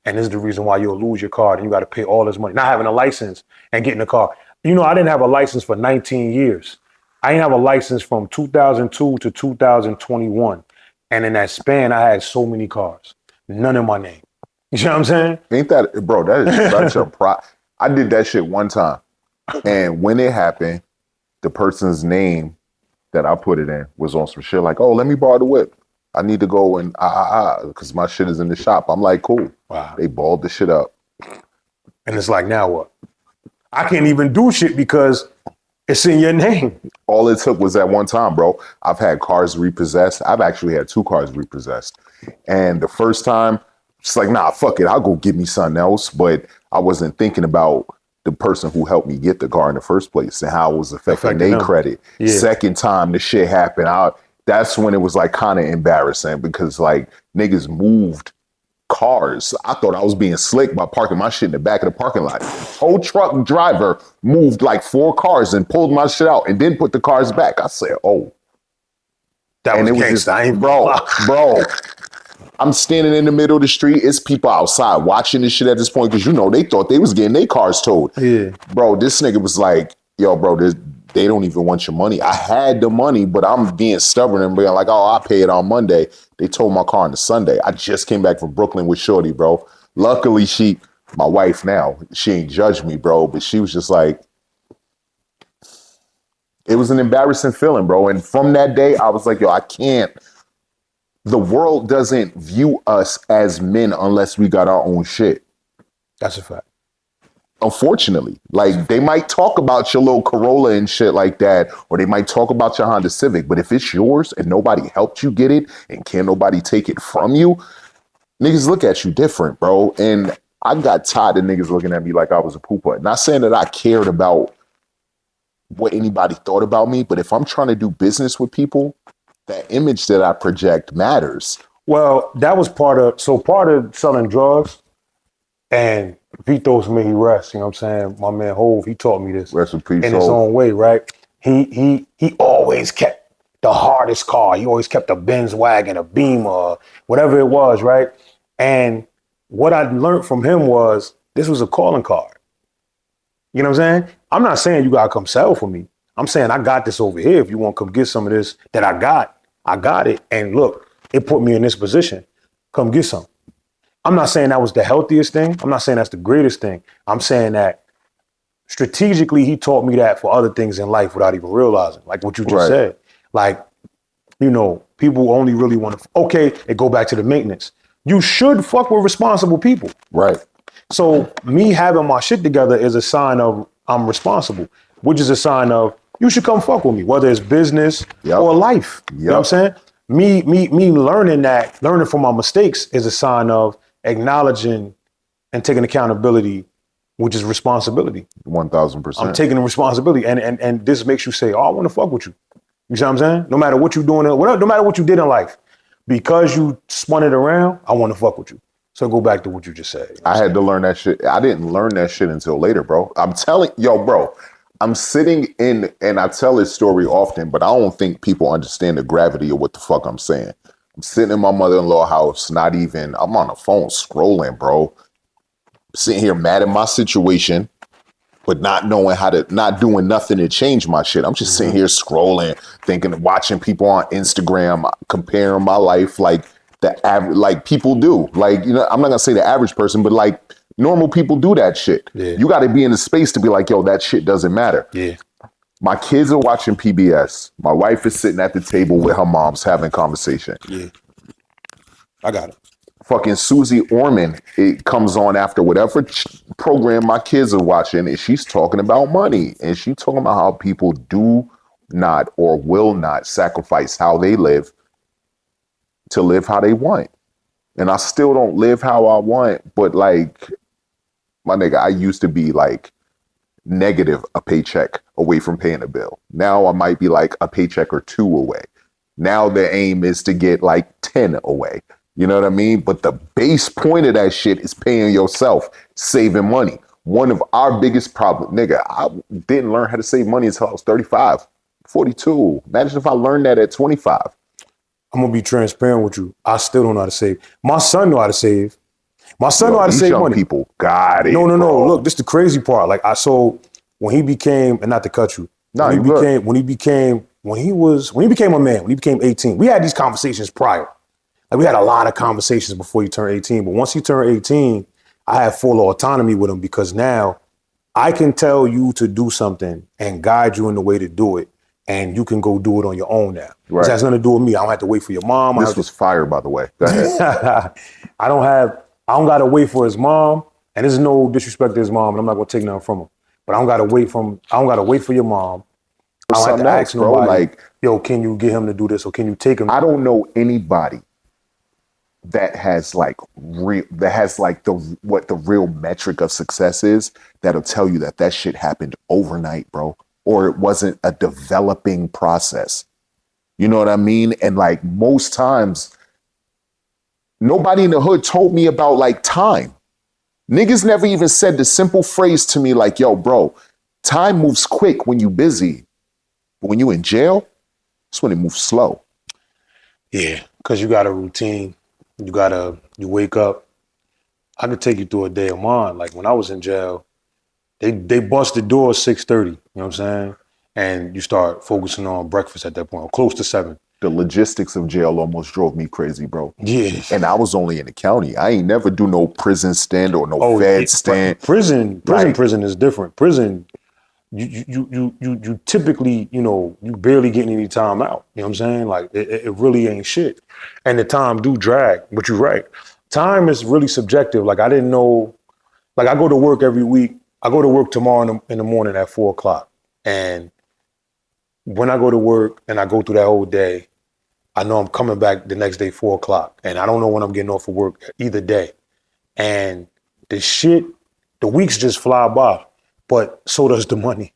And this is the reason why you'll lose your car and you got to pay all this money. Not having a license and getting a car. You know, I didn't have a license for 19 years. I didn't have a license from 2002 to 2021. And in that span, I had so many cars. None in my name. You know what I'm saying? Ain't that, bro, that is such a I did that shit one time. And when it happened, the person's name that I put it in was on some shit like, oh, let me borrow the whip. I need to go and because my shit is in the shop. I'm like, cool. Wow. They balled the shit up. And it's like, now what? I can't even do shit because it's in your name. All it took was that one time, bro. I've had cars repossessed. I've actually had 2 cars repossessed. And the first time, it's like, nah, fuck it. I'll go get me something else. But I wasn't thinking about the person who helped me get the car in the first place and how it was affecting their credit. Yeah. Second time the shit happened, that's when it was like kind of embarrassing because like niggas moved cars. I thought I was being slick by parking my shit in the back of the parking lot. Whole truck driver moved like 4 cars and pulled my shit out and then put the cars back. I said, oh. That was gangsta. Bro. I'm standing in the middle of the street. It's people outside watching this shit at this point because, you know, they thought they was getting their cars towed. Yeah. Bro, this nigga was like, yo, bro, they don't even want your money. I had the money, but I'm being stubborn and being like, oh, I'll pay it on Monday. They towed my car on the Sunday. I just came back from Brooklyn with Shorty, bro. Luckily, my wife now, she ain't judged me, bro, but she was just like, it was an embarrassing feeling, bro. And from that day, I was like, yo, I can't. The world doesn't view us as men unless we got our own shit. That's a fact. Unfortunately, like they might talk about your little Corolla and shit like that, or they might talk about your Honda Civic, but if it's yours and nobody helped you get it and can't nobody take it from you, niggas look at you different, bro. And I got tired of niggas looking at me like I was a pooper. Not saying that I cared about what anybody thought about me, but if I'm trying to do business with people, that image that I project matters. Well, that was part of selling drugs, and Vitos may he rest, you know what I'm saying? My man Hove, he taught me this Rest in peace, in his own way, right? He always kept the hardest car. He always kept a Benz wagon, a Beamer, whatever it was, right? And what I learned from him was this was a calling card. You know what I'm saying? I'm not saying you gotta come sell for me. I'm saying I got this over here. If you want to come get some of this that I got it. And look, it put me in this position. Come get some. I'm not saying that was the healthiest thing. I'm not saying that's the greatest thing. I'm saying that strategically, he taught me that for other things in life without even realizing, like what you just said. Like, people only really want to, okay, and go back to the maintenance. You should fuck with responsible people. Right. So me having my shit together is a sign of I'm responsible, which is a sign of you should come fuck with me, whether it's business or life. You know what I'm saying? Me learning from my mistakes is a sign of acknowledging and taking accountability, which is responsibility. 1,000%. I'm taking the responsibility. And this makes you say, oh, I want to fuck with you. You see what I'm saying? No matter what you're doing, no matter what you did in life, because you spun it around, I want to fuck with you. So go back to what you just said. You know I had to learn that shit. I didn't learn that shit until later, bro. I'm telling, bro, I'm sitting in, and I tell this story often, but I don't think people understand the gravity of what the fuck I'm saying. I'm sitting in my mother-in-law house, I'm on the phone scrolling, bro. Sitting here mad at my situation, but not doing nothing to change my shit. I'm just sitting here scrolling, watching people on Instagram, comparing my life like like people do. Like, I'm not gonna say the average person, but like normal people do that shit. Yeah. You gotta be in the space to be like, yo, that shit doesn't matter. Yeah. My kids are watching PBS. My wife is sitting at the table with her moms having a conversation. Yeah. I got it. Fucking Susie Orman, it comes on after whatever program my kids are watching, and she's talking about money, and she's talking about how people do not or will not sacrifice how they live to live how they want. And I still don't live how I want, but like, my nigga, I used to be like negative a paycheck away from paying a bill. Now I might be like a paycheck or two away. Now the aim is to get like 10 away. You know what I mean? But the base point of that shit is paying yourself, saving money. One of our biggest problems, nigga, I didn't learn how to save money until I was 35, 42. Imagine if I learned that at 25. I'm gonna be transparent with you. I still don't know how to save. My son know how to save. My son know how to save money. People got it. No. Bro. Look, this is the crazy part. Like when he became, and not to cut you, when he became a man, when he became 18, we had these conversations prior. Like we had a lot of conversations before he turned 18, but once he turned 18, I had full autonomy with him because now I can tell you to do something and guide you in the way to do it, and you can go do it on your own now. Right. This has nothing to do with me. I don't have to wait for your mom. This was fire, by the way. Go ahead. I don't gotta wait for his mom, and there's no disrespect to his mom, and I'm not gonna take nothing from him. But I don't gotta wait for your mom. I don't have to ask nobody, like, yo, can you get him to do this, or can you take him? I don't know anybody that has what the real metric of success is, that'll tell you that shit happened overnight, bro, or it wasn't a developing process. You know what I mean? And like most times, nobody in the hood told me about like time. Niggas never even said the simple phrase to me like, yo, bro, time moves quick when you busy, but when you in jail, that's when it moves slow. Yeah, because you got a routine. You wake up. I could take you through a day of mine. Like when I was in jail, they bust the door at 6:30, you know what I'm saying? And you start focusing on breakfast at that point, or close to 7. The logistics of jail almost drove me crazy, bro. Yeah. And I was only in the county. I ain't never do no prison stand or no fed stand. Prison is different. Prison, you typically, you barely getting any time out. You know what I'm saying? Like it really ain't shit. And the time do drag, but you're right. Time is really subjective. Like I didn't know, like I go to work every week. I go to work tomorrow in the morning at 4:00. And when I go to work and I go through that whole day, I know I'm coming back the next day, 4:00. And I don't know when I'm getting off of work either day. And the weeks just fly by. But so does the money.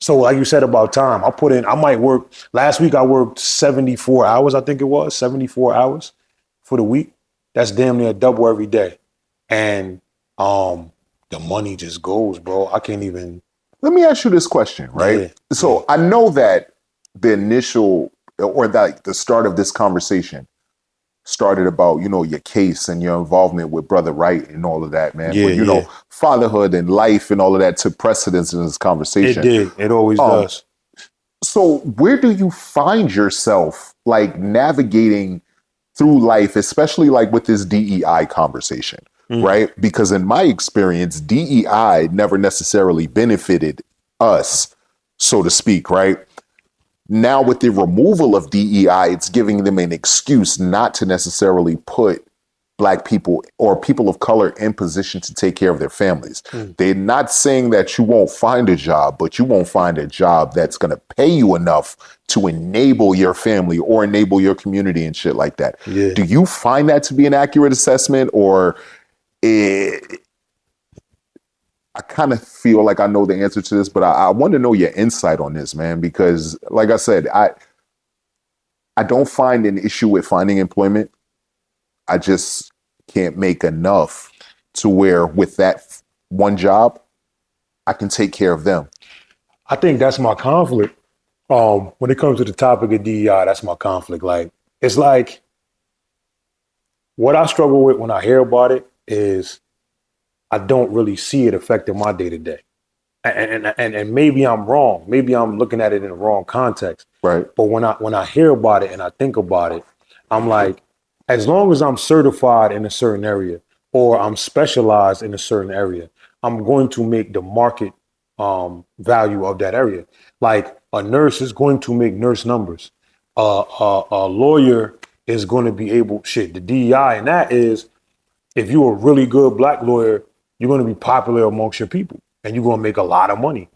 So like you said about time, I might work, last week I worked 74 hours, I think it was, 74 hours for the week. That's damn near double every day. And the money just goes, bro. I can't even. Let me ask you this question, right? Yeah. So I know that the initial, or the start of this conversation, started about, you know, your case and your involvement with Brother Wright and all of that, man. Yeah, But, you yeah. know, fatherhood and life and all of that took precedence in this It conversation. did. It always does. So where do you find yourself like navigating through life, especially like with this DEI conversation, right? Because in my experience, DEI never necessarily benefited us, so to speak, right? Now with the removal of DEI, it's giving them an excuse not to necessarily put Black people or people of color in position to take care of their families. They're not saying that you won't find a job, but you won't find a job that's going to pay you enough to enable your family or enable your community and shit like that. Yeah. Do you find that to be an accurate assessment, or I kind of feel like I know the answer to this, but I want to know your insight on this, man, because like I said, I don't find an issue with finding employment. I just can't make enough to where with that one job, I can take care of them. I think that's my conflict. When it comes to the topic of DEI, that's my conflict. Like, it's like what I struggle with when I hear about it is I don't really see it affecting my day to day. And maybe I'm wrong. Maybe I'm looking at it in the wrong context. Right. But when I hear about it and I think about it, I'm like, as long as I'm certified in a certain area or I'm specialized in a certain area, I'm going to make the market value of that area. Like a nurse is going to make nurse numbers. A lawyer is going to be able, the DEI, and that is, if you're a really good Black lawyer, you're going to be popular amongst your people and you're going to make a lot of money.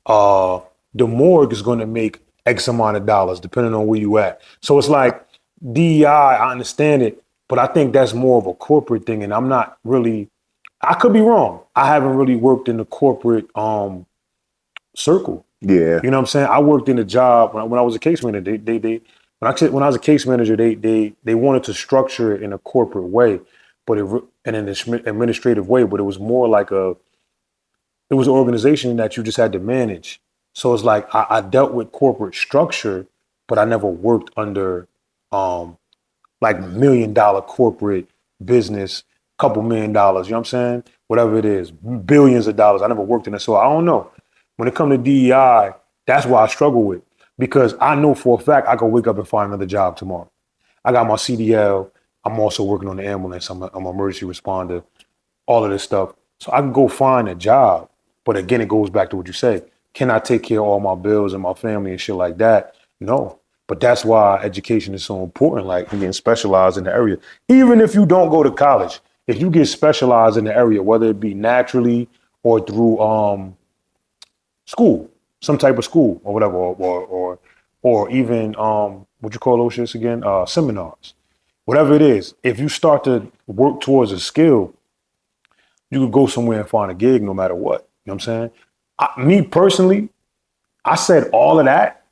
The morgue is going to make X amount of dollars, depending on where you at. So it's like DEI, I understand it, but I think that's more of a corporate thing. And I'm not really, I could be wrong. I haven't really worked in the corporate circle. Yeah. You know what I'm saying? I worked in a job when I was a case manager. When I was a case manager, they wanted to structure it in a corporate way, but in an administrative way. But it was more like it was an organization that you just had to manage. So it's like I dealt with corporate structure, but I never worked under like $1 million corporate business, couple $1 million. You know what I'm saying? Whatever it is, billions of dollars. I never worked in it, so I don't know. When it comes to DEI, that's what I struggle with, because I know for a fact I can wake up and find another job tomorrow. I got my CDL. I'm also working on the ambulance. I'm an emergency responder, all of this stuff. So I can go find a job. But again, it goes back to what you say. Can I take care of all my bills and my family and shit like that? No. But that's why education is so important, like getting specialized in the area. Even if you don't go to college, if you get specialized in the area, whether it be naturally or through school, some type of school or whatever, or even what you call those shits again? Seminars. Whatever it is, if you start to work towards a skill, you could go somewhere and find a gig no matter what. You know what I'm saying? Me personally, I said all of that,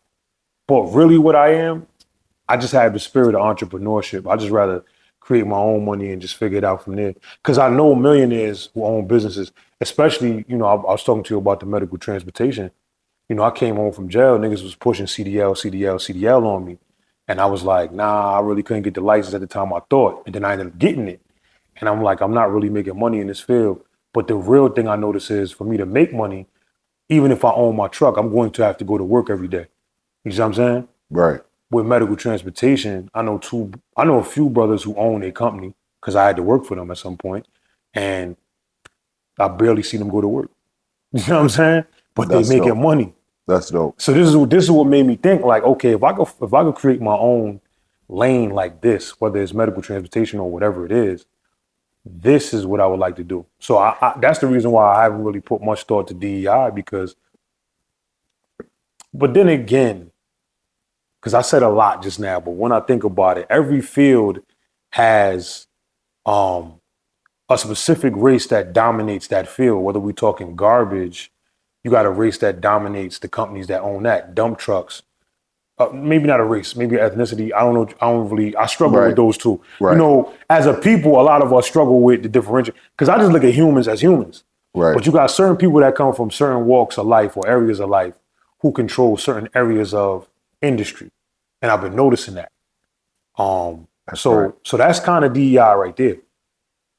but really what I am, I just have the spirit of entrepreneurship. I just rather create my own money and just figure it out from there. Because I know millionaires who own businesses, especially, you know, I was talking to you about the medical transportation. You know, I came home from jail, niggas was pushing CDL on me. And I was like, nah, I really couldn't get the license at the time I thought. And then I ended up getting it. And I'm like, I'm not really making money in this field. But the real thing I notice is for me to make money, even if I own my truck, I'm going to have to go to work every day. You see what I'm saying? Right. With medical transportation, I know a few brothers who own a company because I had to work for them at some point, and I barely see them go to work. You know what I'm saying? But That's they making dope. money. That's dope. So this is what made me think, like, okay, if I could create my own lane like this, whether it's medical transportation or whatever it is, this is what I would like to do. So that's the reason why I haven't really put much thought to DEI, but then again, because I said a lot just now, but when I think about it, every field has a specific race that dominates that field. Whether we're talking garbage, you got a race that dominates the companies that own that. Dump trucks, maybe not a race, maybe ethnicity. I don't know. I struggle with those two. Right. You know, as a people, a lot of us struggle with the differential, because I just look at humans as humans. Right. But you got certain people that come from certain walks of life or areas of life who control certain areas of industry. And I've been noticing that. So that's kind of DEI right there,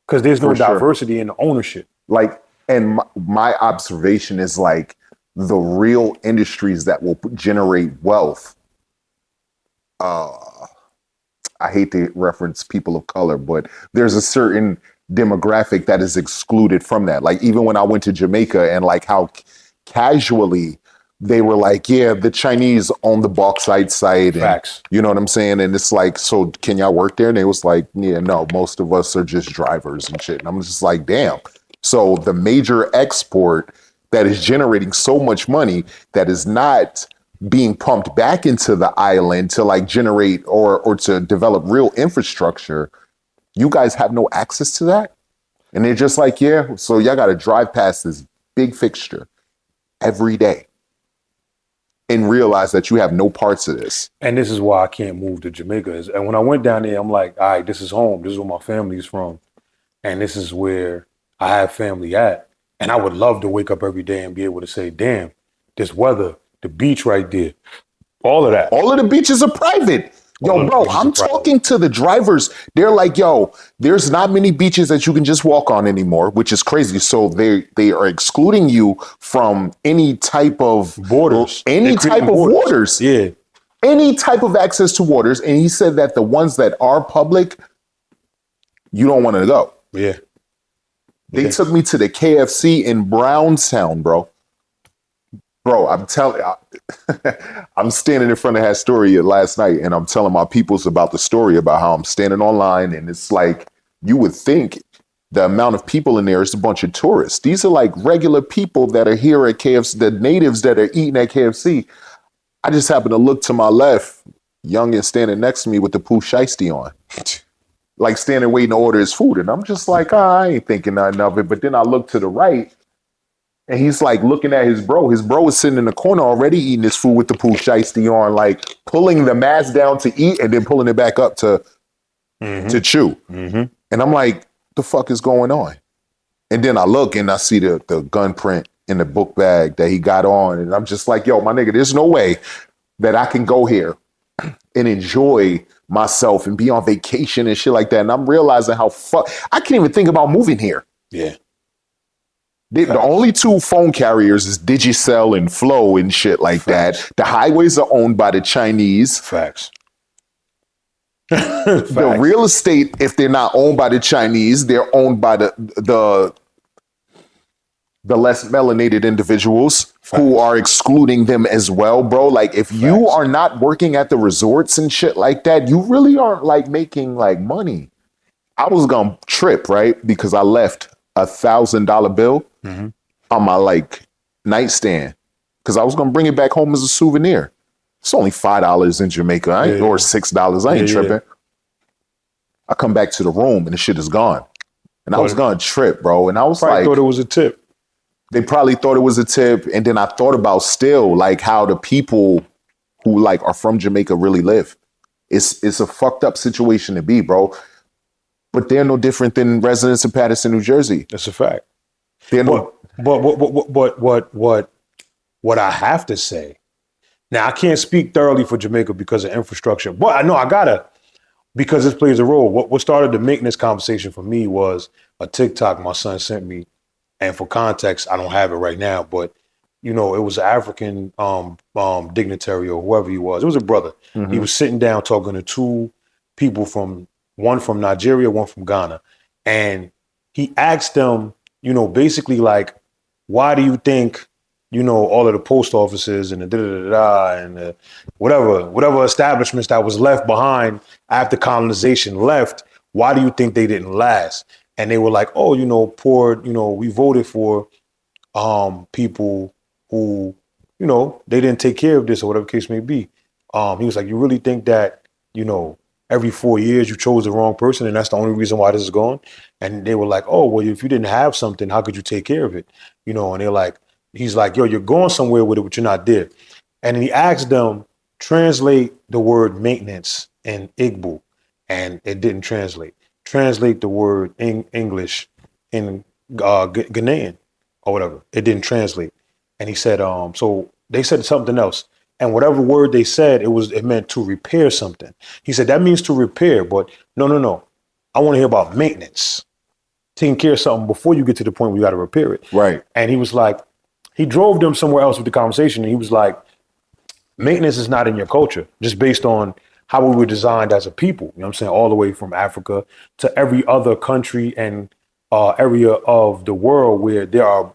because there's no For sure. diversity in the ownership. Like, and my observation is like the real industries that will generate wealth. I hate to reference people of color, but there's a certain demographic that is excluded from that. Like, even when I went to Jamaica and like how casually they were like, yeah, the Chinese own the bauxite site. And, Facts. you know what I'm saying? And it's like, so can y'all work there? And they was like, yeah, no, most of us are just drivers and shit. And I'm just like, damn. So the major export that is generating so much money that is not being pumped back into the island to like generate or to develop real infrastructure, you guys have no access to that? And they're just like, yeah, so y'all got to drive past this big fixture every day and realize that you have no parts of this. And this is why I can't move to Jamaica. And when I went down there, I'm like, all right, this is home. This is where my family's from. And this is where I have family at. And I would love to wake up every day and be able to say, damn, this weather, the beach right there, all of that. All of the beaches are private. Yo, bro, I'm talking to the drivers. They're like, yo, there's not many beaches that you can just walk on anymore, which is crazy. So they are excluding you from any type of borders, any type of waters. Yeah. Any type of access to waters. And he said that the ones that are public, you don't want to go. Yeah. They took me to the KFC in Brownstown, bro. Bro, I'm telling you, I'm standing in front of Astoria last night and I'm telling my peoples about the story about how I'm standing online, and it's like, you would think the amount of people in there is a bunch of tourists. These are like regular people that are here at KFC, the natives that are eating at KFC. I just happen to look to my left, young and standing next to me with the poo shiesty on. Like standing waiting to order his food. And I'm just like, I ain't thinking nothing of it. But then I look to the right, and he's like looking at his bro. His bro is sitting in the corner already eating his food with the poo shiesty on, like pulling the mask down to eat and then pulling it back up to chew. Mm-hmm. And I'm like, the fuck is going on? And then I look and I see the gun print in the book bag that he got on. And I'm just like, yo, my nigga, there's no way that I can go here and enjoy myself and be on vacation and shit like that. And I'm realizing how I can't even think about moving here. Yeah. The only two phone carriers is Digicel and Flow and shit like that. The highways are owned by the Chinese. Facts. The real estate, if they're not owned by the Chinese, they're owned by the less melanated individuals who are excluding them as well, bro. Like, if you are not working at the resorts and shit like that, you really aren't like making like money. I was gonna trip, right? Because I left $1,000 bill on my like nightstand because I was gonna bring it back home as a souvenir. It's only $5 in Jamaica, or $6. I ain't tripping. I come back to the room and the shit is gone, and I was gonna trip, bro. And I was like, thought it was a tip. They probably thought it was a tip, and then I thought about still like how the people who like are from Jamaica really live. It's a fucked up situation to be, bro. But they're no different than residents of Paterson, New Jersey. That's a fact. They're no. But what I have to say, now I can't speak thoroughly for Jamaica because of infrastructure, but I know I gotta, because this plays a role. What started the maintenance conversation for me was a TikTok my son sent me, and for context, I don't have it right now, but you know, it was an African dignitary or whoever he was. It was a brother. Mm-hmm. He was sitting down talking to two people one from Nigeria, one from Ghana. And he asked them, you know, basically like, why do you think, you know, all of the post offices and the da-da-da-da and the whatever establishments that was left behind after colonization left, why do you think they didn't last? And they were like, oh, you know, we voted for people who, you know, they didn't take care of this or whatever the case may be. He was like, you really think that, you know, every 4 years you chose the wrong person and that's the only reason why this is gone? And they were like, oh, well, if you didn't have something, how could you take care of it? You know, and he's like, yo, you're going somewhere with it, but you're not there. And he asked them, translate the word maintenance in Igbo, and it didn't translate. Translate the word in English in Ghanaian or whatever. It didn't translate. And he said, so they said something else. And whatever word they said, it meant to repair something. He said, that means to repair, but no. I want to hear about maintenance. Taking care of something before you get to the point where you got to repair it. Right. And he was like, he drove them somewhere else with the conversation. And he was like, maintenance is not in your culture, just based on how we were designed as a people. You know what I'm saying? All the way from Africa to every other country and area of the world where there are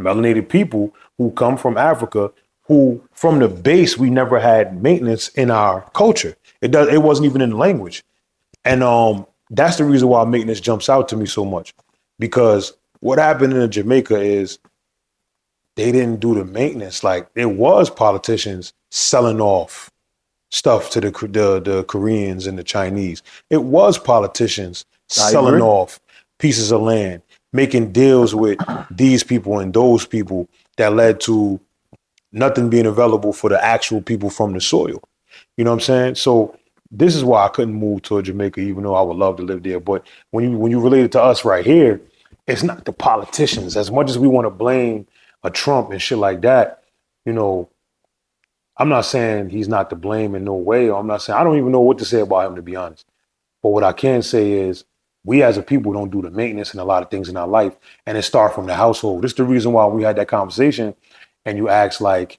melanated people who come from Africa who, from the base, we never had maintenance in our culture. It wasn't even in the language. And that's the reason why maintenance jumps out to me so much, because what happened in Jamaica is they didn't do the maintenance. Like, it was politicians selling off stuff to the Koreans and the Chinese. It was politicians selling off pieces of land, making deals with these people and those people that led to nothing being available for the actual people from the soil. You know what I'm saying? So this is why I couldn't move to Jamaica, even though I would love to live there. But when you relate it to us right here, it's not the politicians. As much as we want to blame a Trump and shit like that, you know, I'm not saying he's not to blame in no way. Or I'm not saying, I don't even know what to say about him, to be honest. But what I can say is we as a people don't do the maintenance and a lot of things in our life. And it starts from the household. This is the reason why we had that conversation. And you asked you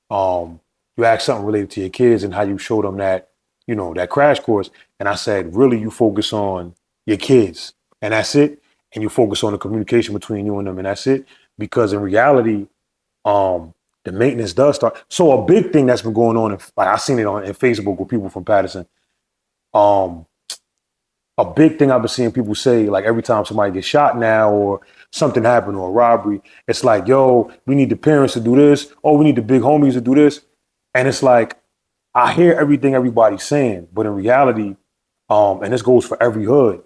asked something related to your kids and how you showed them that, you know, that crash course. And I said, really, you focus on your kids and that's it. And you focus on the communication between you and them and that's it. Because in reality, the maintenance does start. So a big thing that's been going on, like I seen it in Facebook with people from Patterson. A big thing I've been seeing people say, like every time somebody gets shot now or something happened or a robbery, it's like, yo, we need the parents to do this. Oh, we need the big homies to do this. And it's like, I hear everything everybody's saying, but in reality, and this goes for every hood,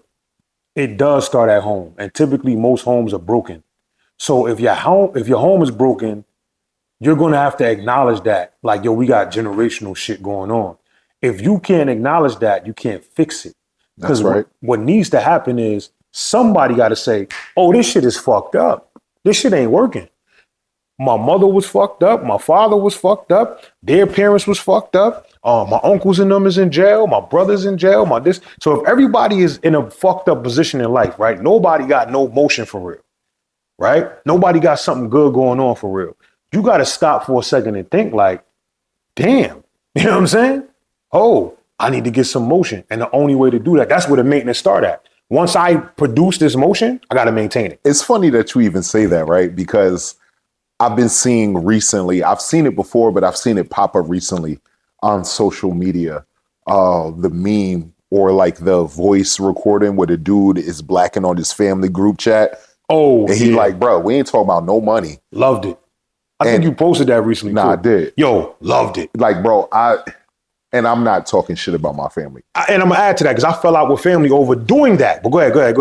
it does start at home. And typically most homes are broken. So if your home is broken, you're going to have to acknowledge that, like, yo, we got generational shit going on. If you can't acknowledge that, you can't fix it. Because what needs to happen is somebody got to say, oh, this shit is fucked up. This shit ain't working. My mother was fucked up. My father was fucked up. Their parents was fucked up. My uncles and them is in jail. My brother's in jail. So if everybody is in a fucked up position in life, right? Nobody got no motion for real, right? Nobody got something good going on for real. You got to stop for a second and think like, damn, you know what I'm saying? Oh, I need to get some motion. And the only way to do that, that's where the maintenance start at. Once I produce this motion, I got to maintain it. It's funny that you even say that, right? Because I've been seeing recently, I've seen it before, but I've seen it pop up recently on social media. The meme or like the voice recording where the dude is blacking on his family group chat. Oh, and he like, bro, we ain't talking about no money. Loved it. I think you posted that recently. Nah, too. I did. Yo, loved it. Like, bro, and I'm not talking shit about my family. And I'm gonna add to that because I fell out with family over doing that. But go ahead.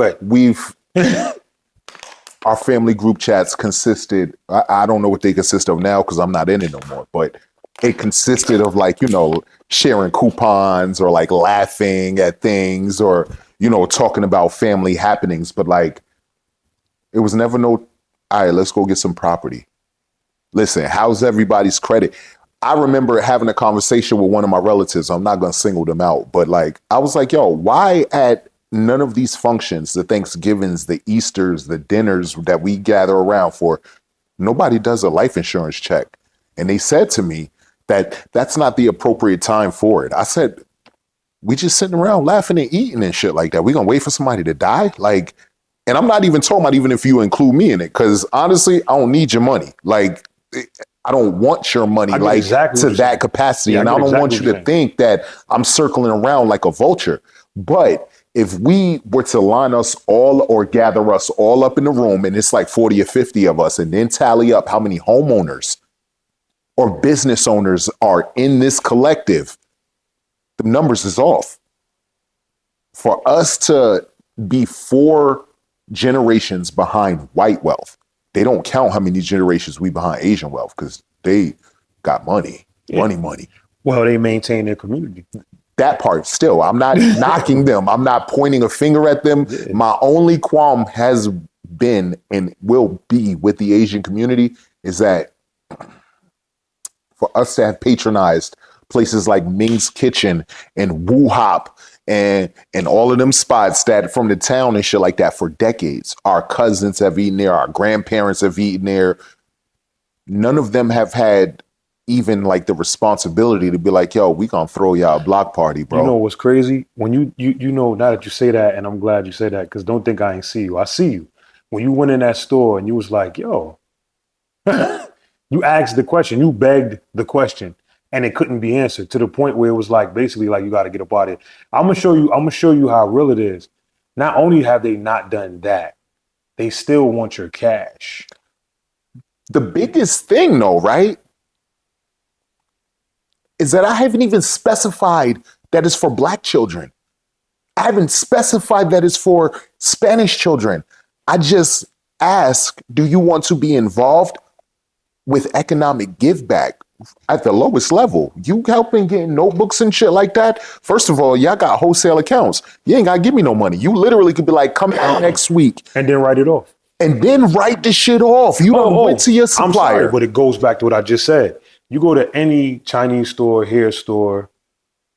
Our family group chats consisted, I don't know what they consist of now because I'm not in it no more, but it consisted of like, you know, sharing coupons or like laughing at things or, you know, talking about family happenings. But like, it was never no, all right, let's go get some property. Listen, how's everybody's credit? I remember having a conversation with one of my relatives. I'm not going to single them out, but like, I was like, yo, why at none of these functions, the Thanksgivings, the Easters, the dinners that we gather around for, nobody does a life insurance check? And they said to me that that's not the appropriate time for it. I said, we just sitting around laughing and eating and shit like that. We going to wait for somebody to die? Like, and I'm not even talking about even if you include me in it, because honestly, I don't need your money. Like, I don't want your money like exactly to that capacity. And I don't want you to think that I'm circling around like a vulture. But if we were to line us all or gather us all up in the room and it's like 40 or 50 of us and then tally up how many homeowners or business owners are in this collective, the numbers is off. For us to be 4 generations behind white wealth, they don't count how many generations we behind Asian wealth because they got money, money. Well, they maintain their community. That part still, I'm not knocking them. I'm not pointing a finger at them. Yeah. My only qualm has been and will be with the Asian community is that for us to have patronized places like Ming's Kitchen and Woo Hop and all of them spots that from the town and shit like that for decades. Our cousins have eaten there. Our grandparents have eaten there. None of them have had even like the responsibility to be like, yo, we gonna throw y'all a block party, bro. You know what's crazy? When you know, now that you say that, and I'm glad you say that, because don't think I ain't see you. I see you. When you went in that store and you was like, yo, you asked the question, you begged the question, and it couldn't be answered to the point where it was like, basically like, you got to get up out of it. I'm going to show you how real it is. Not only have they not done that, they still want your cash. The biggest thing though, right, is that I haven't even specified that it's for Black children. I haven't specified that it's for Spanish children. I just ask, do you want to be involved with economic give back at the lowest level? You helping getting notebooks and shit like that? First of all, y'all got wholesale accounts. You ain't got to give me no money. You literally could be like, come out next week. And then write it off. And then write the shit off. You don't went to your supplier. I'm sorry, but it goes back to what I just said. You go to any Chinese store, hair store,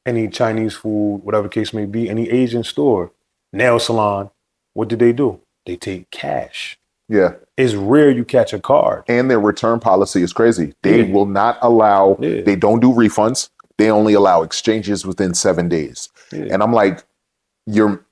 any Chinese food, whatever the case may be, any Asian store, nail salon, what do? They take cash. Yeah. It's rare you catch a card. And their return policy is crazy. They will not allow, they don't do refunds. They only allow exchanges within 7 days. Yeah. And I'm like, you're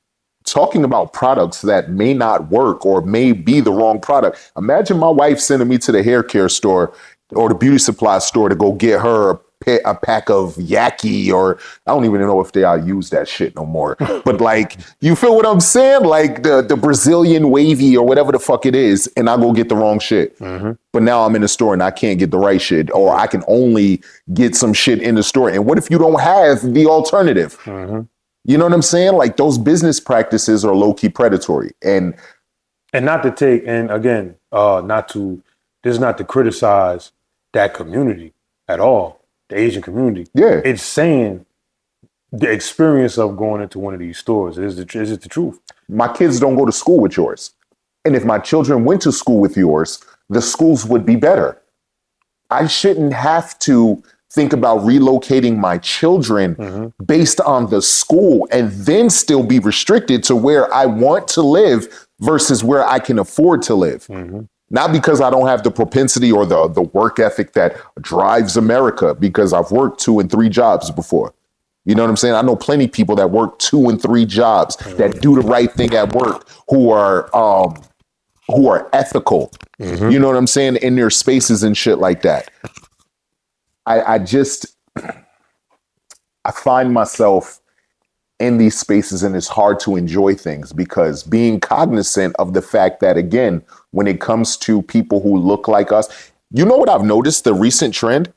talking about products that may not work or may be the wrong product. Imagine my wife sending me to the hair care store or the beauty supply store to go get her a pack of Yaki, or I don't even know if they use that shit no more. But like, you feel what I'm saying? Like the Brazilian wavy or whatever the fuck it is, and I go get the wrong shit. Mm-hmm. But now I'm in the store and I can't get the right shit, or I can only get some shit in the store. And what if you don't have the alternative? Mm-hmm. You know what I'm saying? Like those business practices are low-key predatory. And not to take, and again, this is not to criticize that community at all. The Asian community. Yeah. It's saying the experience of going into one of these stores. Is it the truth? My kids don't go to school with yours. And if my children went to school with yours, the schools would be better. I shouldn't have to think about relocating my children based on the school and then still be restricted to where I want to live versus where I can afford to live. Mm-hmm. Not because I don't have the propensity or the work ethic that drives America, because I've worked 2 and 3 jobs before. You know what I'm saying? I know plenty of people that work 2 and 3 jobs that do the right thing at work, who are ethical. Mm-hmm. You know what I'm saying? In their spaces and shit like that. I find myself in these spaces and it's hard to enjoy things because being cognizant of the fact that, again, when it comes to people who look like us, you know what I've noticed, the recent trend?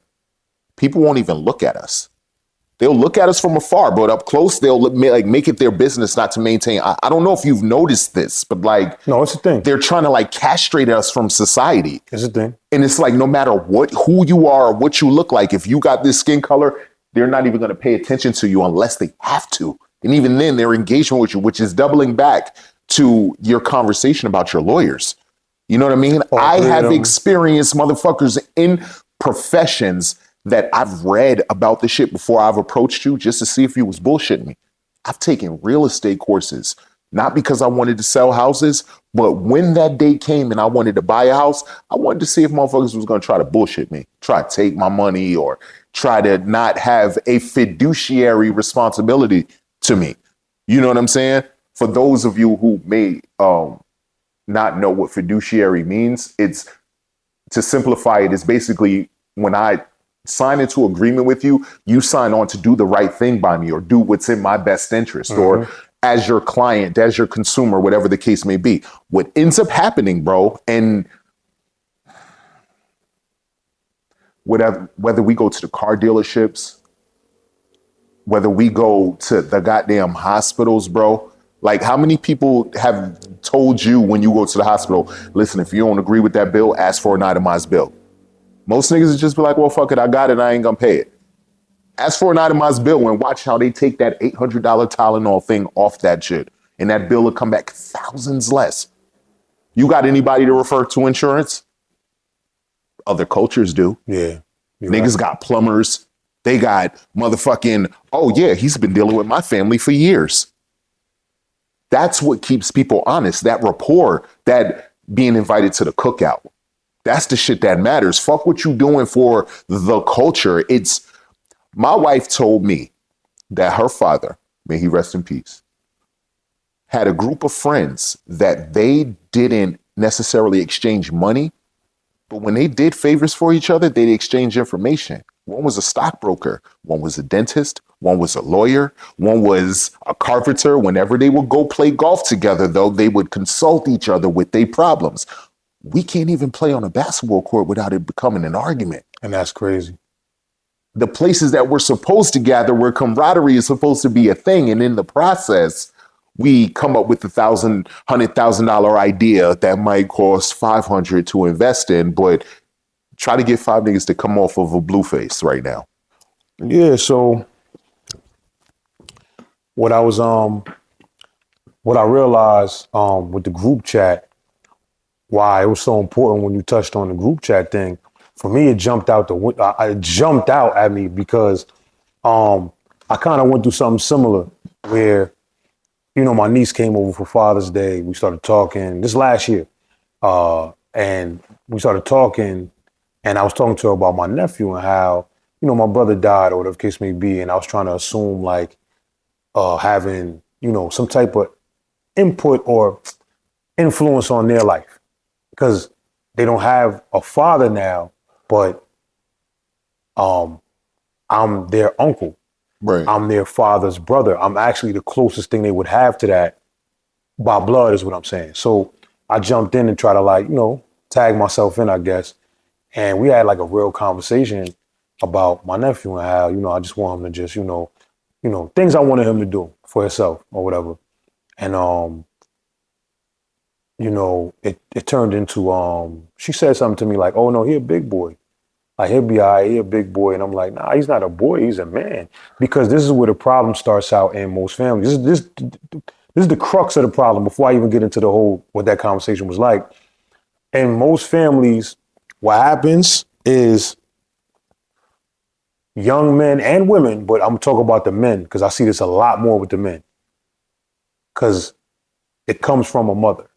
People won't even look at us. They'll look at us from afar, but up close, they'll like make it their business not to maintain. I don't know if you've noticed this, but like, no, it's a thing. They're trying to like castrate us from society. It's a thing. And it's like, no matter who you are or what you look like, if you got this skin color, they're not even going to pay attention to you unless they have to. And even then, their engagement with you, which is doubling back to your conversation about your lawyers. You know what I mean? I have experienced motherfuckers in professions that I've read about the shit before I've approached you just to see if you was bullshitting me. I've taken real estate courses, not because I wanted to sell houses, but when that day came and I wanted to buy a house, I wanted to see if motherfuckers was going to try to bullshit me, try to take my money or try to not have a fiduciary responsibility to me. You know what I'm saying? For those of you who may not know what fiduciary means, it's, to simplify it, it's basically when I sign into agreement with you, you sign on to do the right thing by me or do what's in my best interest, or as your client, as your consumer, whatever the case may be. What ends up happening, bro, and whether we go to the car dealerships, whether we go to the goddamn hospitals, bro, like how many people have told you when you go to the hospital, listen, if you don't agree with that bill, ask for an itemized bill. Most niggas would just be like, well, fuck it, I got it, I ain't gonna pay it. Ask for an itemized bill and watch how they take that $800 Tylenol thing off that shit. And that bill will come back thousands less. You got anybody to refer to insurance? Other cultures do. Yeah. Niggas got plumbers. They got motherfucking, oh yeah, he's been dealing with my family for years. That's what keeps people honest. That rapport, that being invited to the cookout. That's the shit that matters. Fuck what you doing for the culture. My wife told me that her father, may he rest in peace, had a group of friends that they didn't necessarily exchange money, but when they did favors for each other, they'd exchange information. One was a stockbroker, one was a dentist, one was a lawyer, one was a carpenter. Whenever they would go play golf together, though, they would consult each other with their problems. We can't even play on a basketball court without it becoming an argument. And that's crazy. The places that we're supposed to gather where camaraderie is supposed to be a thing. And in the process, we come up with $100,000 idea that might cost $500 to invest in, but try to get 5 niggas to come off of a blue face right now. Yeah, so what I realized with the group chat, why it was so important when you touched on the group chat thing, for me it jumped out at me because I kind of went through something similar where, my niece came over for Father's Day. We started talking this last year, and we started talking, and I was talking to her about my nephew and how, my brother died or whatever the case may be, and I was trying to assume like having, some type of input or influence on their life because they don't have a father now, but I'm their uncle. Right. I'm their father's brother. I'm actually the closest thing they would have to that by blood is what I'm saying. So I jumped in and tried to tag myself in, I guess. And we had like a real conversation about my nephew and how, I just want him to just, things I wanted him to do for himself or whatever. And, it turned into, she said something to me like, oh no, he a big boy. Like he'll be all right, he a big boy. And I'm like, nah, he's not a boy, he's a man. Because this is where the problem starts out in most families. This is the crux of the problem before I even get into the whole, what that conversation was like. In most families, what happens is young men and women, but I'm talking about the men because I see this a lot more with the men because it comes from a mother.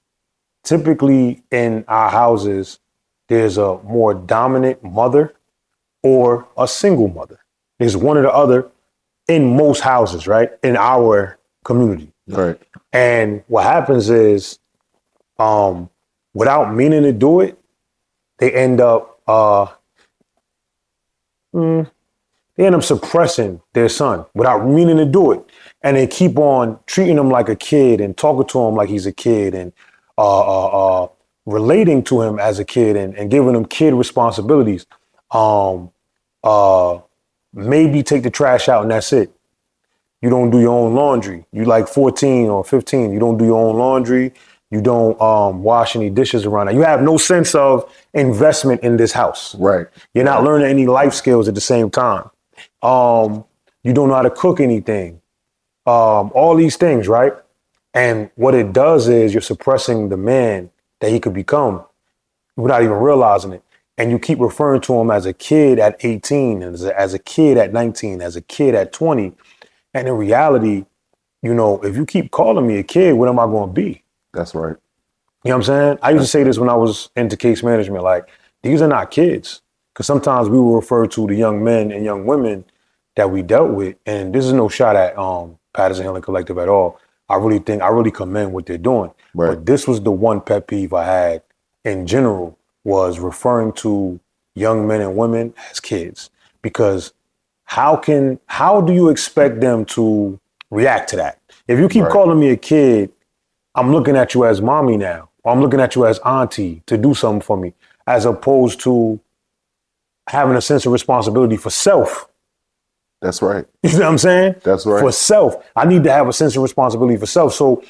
Typically in our houses, there's a more dominant mother or a single mother. There's one or the other in most houses, right? In our community. Right. And what happens is, without meaning to do it, they end up suppressing their son without meaning to do it. And they keep on treating him like a kid and talking to him like he's a kid and relating to him as a kid and giving him kid responsibilities. Maybe take the trash out and that's it. You don't do your own laundry. You like 14 or 15. You don't do your own laundry. You don't wash any dishes around it. You have no sense of investment in this house. Right. You're not learning any life skills at the same time. You don't know how to cook anything. All these things, right? And what it does is you're suppressing the man that he could become without even realizing it. And you keep referring to him as a kid at 18, as a kid at 19, as a kid at 20. And in reality, if you keep calling me a kid, what am I going to be? That's right. You know what I'm saying? I used to say this when I was into case management, like, these are not kids. Because sometimes we will refer to the young men and young women that we dealt with. And this is no shot at Patterson Healing Collective at all. I really commend what they're doing. Right. But this was the one pet peeve I had in general, was referring to young men and women as kids. Because how do you expect them to react to that? If you keep calling me a kid, I'm looking at you as mommy now, or I'm looking at you as auntie to do something for me, as opposed to having a sense of responsibility for self. That's right. You know what I'm saying? That's right. For self. I need to have a sense of responsibility for self. So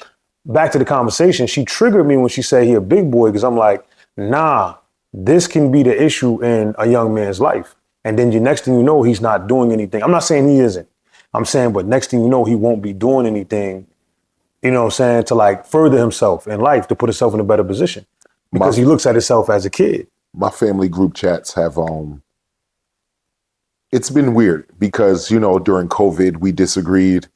back to the conversation, she triggered me when she said he a big boy, because I'm like, nah, this can be the issue in a young man's life. And then the next thing you know, he's not doing anything. I'm not saying he isn't. I'm saying, but next thing you know, he won't be doing anything, you know what I'm saying, to like further himself in life, to put himself in a better position. Because he looks at himself as a kid. My family group chats have it's been weird because, you know, during COVID, we disagreed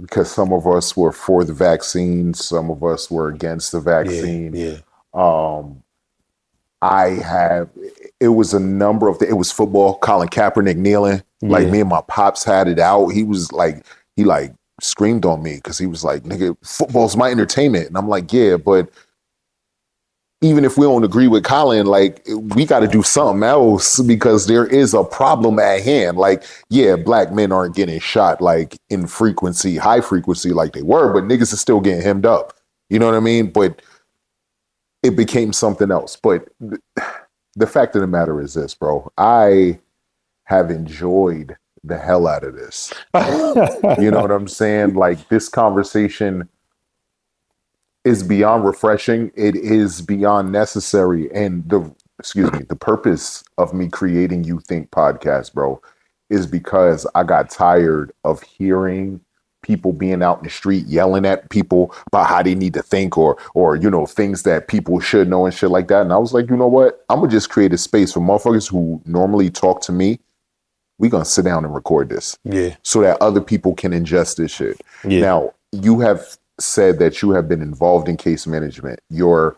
because some of us were for the vaccine, some of us were against the vaccine. Yeah. Um, I have, it was a number of, it was football, Colin Kaepernick kneeling. Like me and my pops had it out. He was like, he like screamed on me because he was like, nigga, football's my entertainment. And I'm like, yeah, but even if we don't agree with Colin, like we got to do something else because there is a problem at hand. Like, yeah, black men aren't getting shot like in frequency, high frequency like they were, but niggas is still getting hemmed up. You know what I mean? But it became something else. But the fact of the matter is this, bro. I have enjoyed the hell out of this. You know what I'm saying? Like this conversation is beyond refreshing. It is beyond necessary. And the purpose of me creating You Think Podcast, bro, is because I got tired of hearing people being out in the street yelling at people about how they need to think or you know, things that people should know and shit like that. And I was like, you know what? I'm gonna just create a space for motherfuckers who normally talk to me. We gonna sit down and record this. Yeah. So that other people can ingest this shit. Yeah. Now, you have said that you have been involved in case management. Your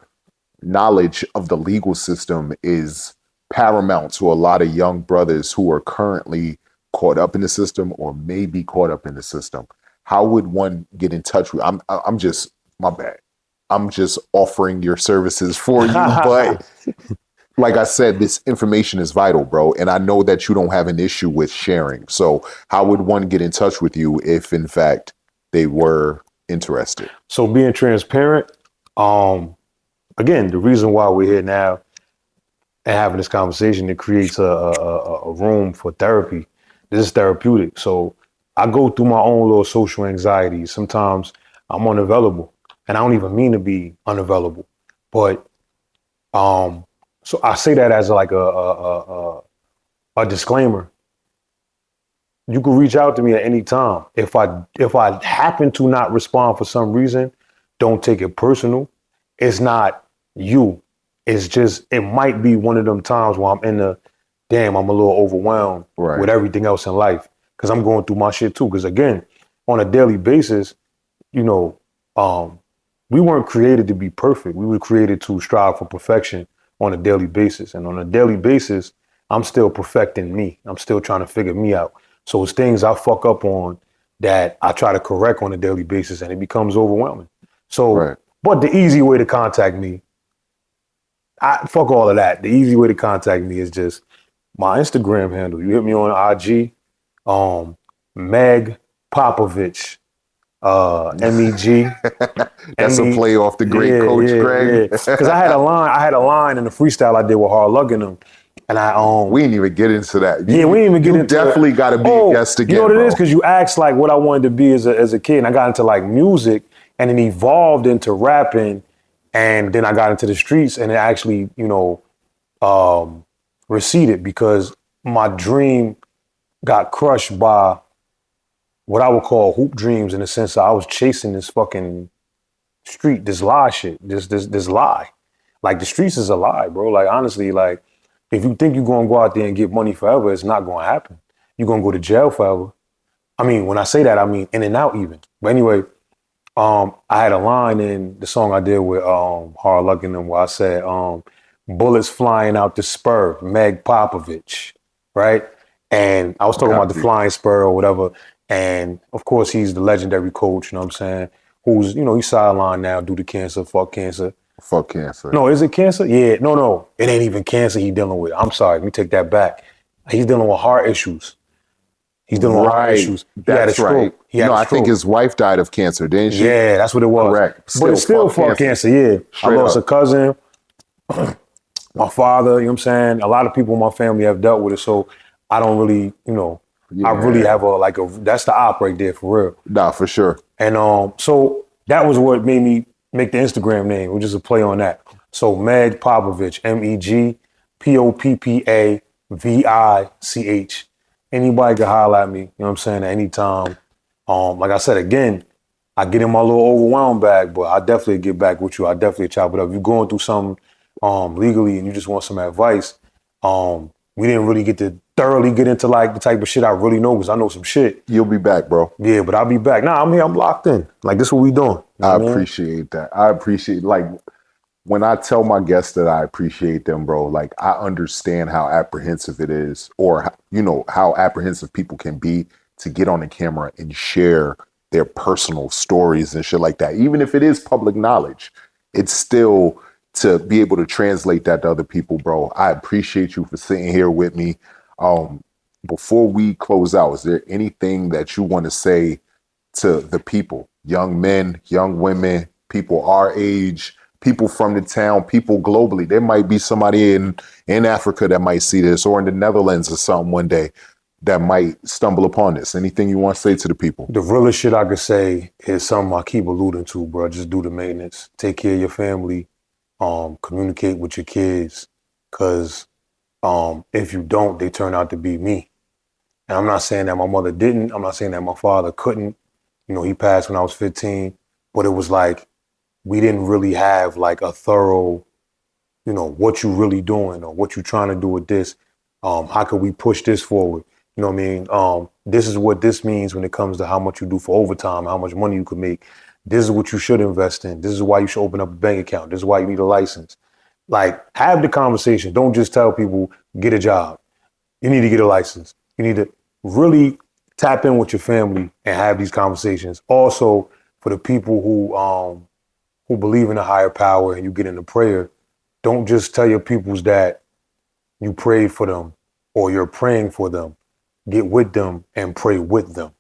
knowledge of the legal system is paramount to a lot of young brothers who are currently caught up in the system or may be caught up in the system. How would one get in touch with? I'm just, my bad. I'm just offering your services for you, but like I said, this information is vital, bro. And I know that you don't have an issue with sharing. So how would one get in touch with you if in fact they were interested? So being transparent, again, the reason why we're here now and having this conversation, it creates a room for therapy. This is therapeutic. So I go through my own little social anxiety. Sometimes I'm unavailable, and I don't even mean to be unavailable, but so I say that as like a disclaimer. You can reach out to me at any time. If I happen to not respond for some reason, don't take it personal. It's not you. It's just, it might be one of them times where I'm I'm a little overwhelmed with everything else in life because I'm going through my shit too. Because again, on a daily basis, you know, we weren't created to be perfect. We were created to strive for perfection on a daily basis. And on a daily basis, I'm still perfecting me. I'm still trying to figure me out. So it's things I fuck up on that I try to correct on a daily basis, and it becomes overwhelming. So, but the easy way to contact me, fuck all of that. The easy way to contact me is just my Instagram handle. You hit me on IG, Meg Popovich, MEG. That's a play off the great Coach Greg. Because I had a line in the freestyle I did with Hard Luck in them. And we didn't even get into that. We didn't even get into definitely got to be a guest again. You know what it is? Because you asked like what I wanted to be as a kid, and I got into like music, and it evolved into rapping, and then I got into the streets, and it actually, you know, receded because my dream got crushed by what I would call hoop dreams, in the sense that I was chasing this fucking street, this lie shit, this lie. Like the streets is a lie, bro. Like honestly, like if you think you're gonna go out there and get money forever, it's not gonna happen. You're gonna go to jail forever. I mean, when I say that, I mean in and out even. But anyway, I had a line in the song I did with Hard Luck in them where I said, bullets flying out the spur, Meg Popovich, right? And I was talking about the flying spur or whatever. And of course, he's the legendary coach, you know what I'm saying? Who's, you know, he's sidelined now due to cancer, fuck cancer. Fuck cancer. No, is it cancer? Yeah, no. It ain't even cancer he's dealing with. I'm sorry, let me take that back. He's dealing with heart issues. He's dealing with heart issues. That's right. I think his wife died of cancer, didn't she? Yeah, that's what it was. Correct. But it's still fuck cancer, yeah. I lost a cousin, my father, you know what I'm saying? A lot of people in my family have dealt with it, so I don't really, you know, I really have that's the op right there for real. Nah, for sure. And so that was what made me make the Instagram name, which is a play on that. So Meg Popovich, MEGPOPPAVICH. Anybody can holler at me, you know what I'm saying, at any time. Like I said, again, I get in my little overwhelmed bag, but I definitely get back with you. I definitely chop it up. If you're going through something legally and you just want some advice, we didn't really get to thoroughly get into like the type of shit I really know, because I know some shit. You'll be back, bro. Yeah, but I'll be back. Nah, I'm here. I'm locked in. Like, this is what we doing. You know I what I mean? appreciate that. I appreciate, like, when I tell my guests that I appreciate them, bro, like, I understand how apprehensive it is, or, you know, how apprehensive people can be to get on the camera and share their personal stories and shit like that. Even if it is public knowledge, it's still to be able to translate that to other people, bro. I appreciate you for sitting here with me. Before we close out, is there anything that you want to say to the people, young men, young women, people our age, people from the town, people globally? There might be somebody in Africa that might see this, or in the Netherlands or something one day, that might stumble upon this. Anything you want to say to the people? The realest shit I could say is something I keep alluding to, bro. Just do the maintenance. Take care of your family. Communicate with your kids. Because if you don't, they turn out to be me. And I'm not saying that my mother didn't. I'm not saying that my father couldn't. You know, he passed when I was 15. But it was like, we didn't really have like a thorough, you know, what you really doing or what you trying to do with this. How could we push this forward? You know what I mean? This is what this means when it comes to how much you do for overtime, how much money you could make. This is what you should invest in. This is why you should open up a bank account. This is why you need a license. Like, have the conversation. Don't just tell people, get a job. You need to get a license. You need to really tap in with your family and have these conversations. Also, for the people who believe in a higher power and you get into prayer, don't just tell your peoples that you pray for them or you're praying for them. Get with them and pray with them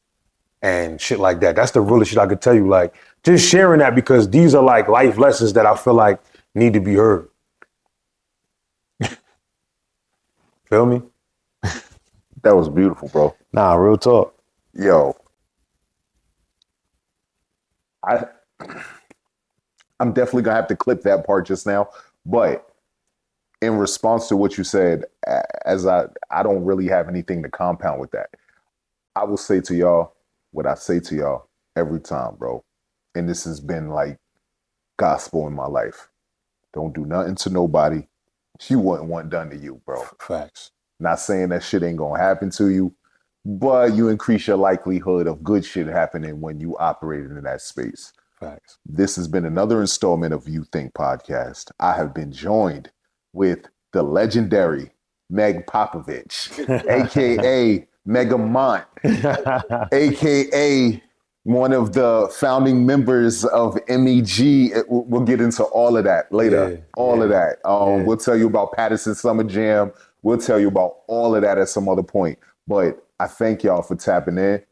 and shit like that. That's the realest shit I could tell you. Like, just sharing that, because these are like life lessons that I feel like need to be heard. Feel me? That was beautiful, bro. Nah, real talk. Yo, I'm definitely gonna have to clip that part just now, but in response to what you said, as I don't really have anything to compound with that. I will say to y'all what I say to y'all every time, bro. And this has been like gospel in my life. Don't do nothing to nobody you wouldn't want done to you, bro. Facts. Not saying that shit ain't gonna happen to you, but you increase your likelihood of good shit happening when you operate in that space. Facts. This has been another installment of You Think Podcast. I have been joined with the legendary Meg Popovich, aka Megamont, aka one of the founding members of MEG. We'll get into all of that later. Yeah, all of that. yeah. We'll tell you about Patterson Summer Jam. We'll tell you about all of that at some other point. But I thank y'all for tapping in.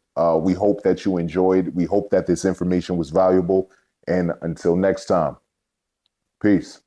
We hope that you enjoyed. We hope that this information was valuable. And until next time, peace.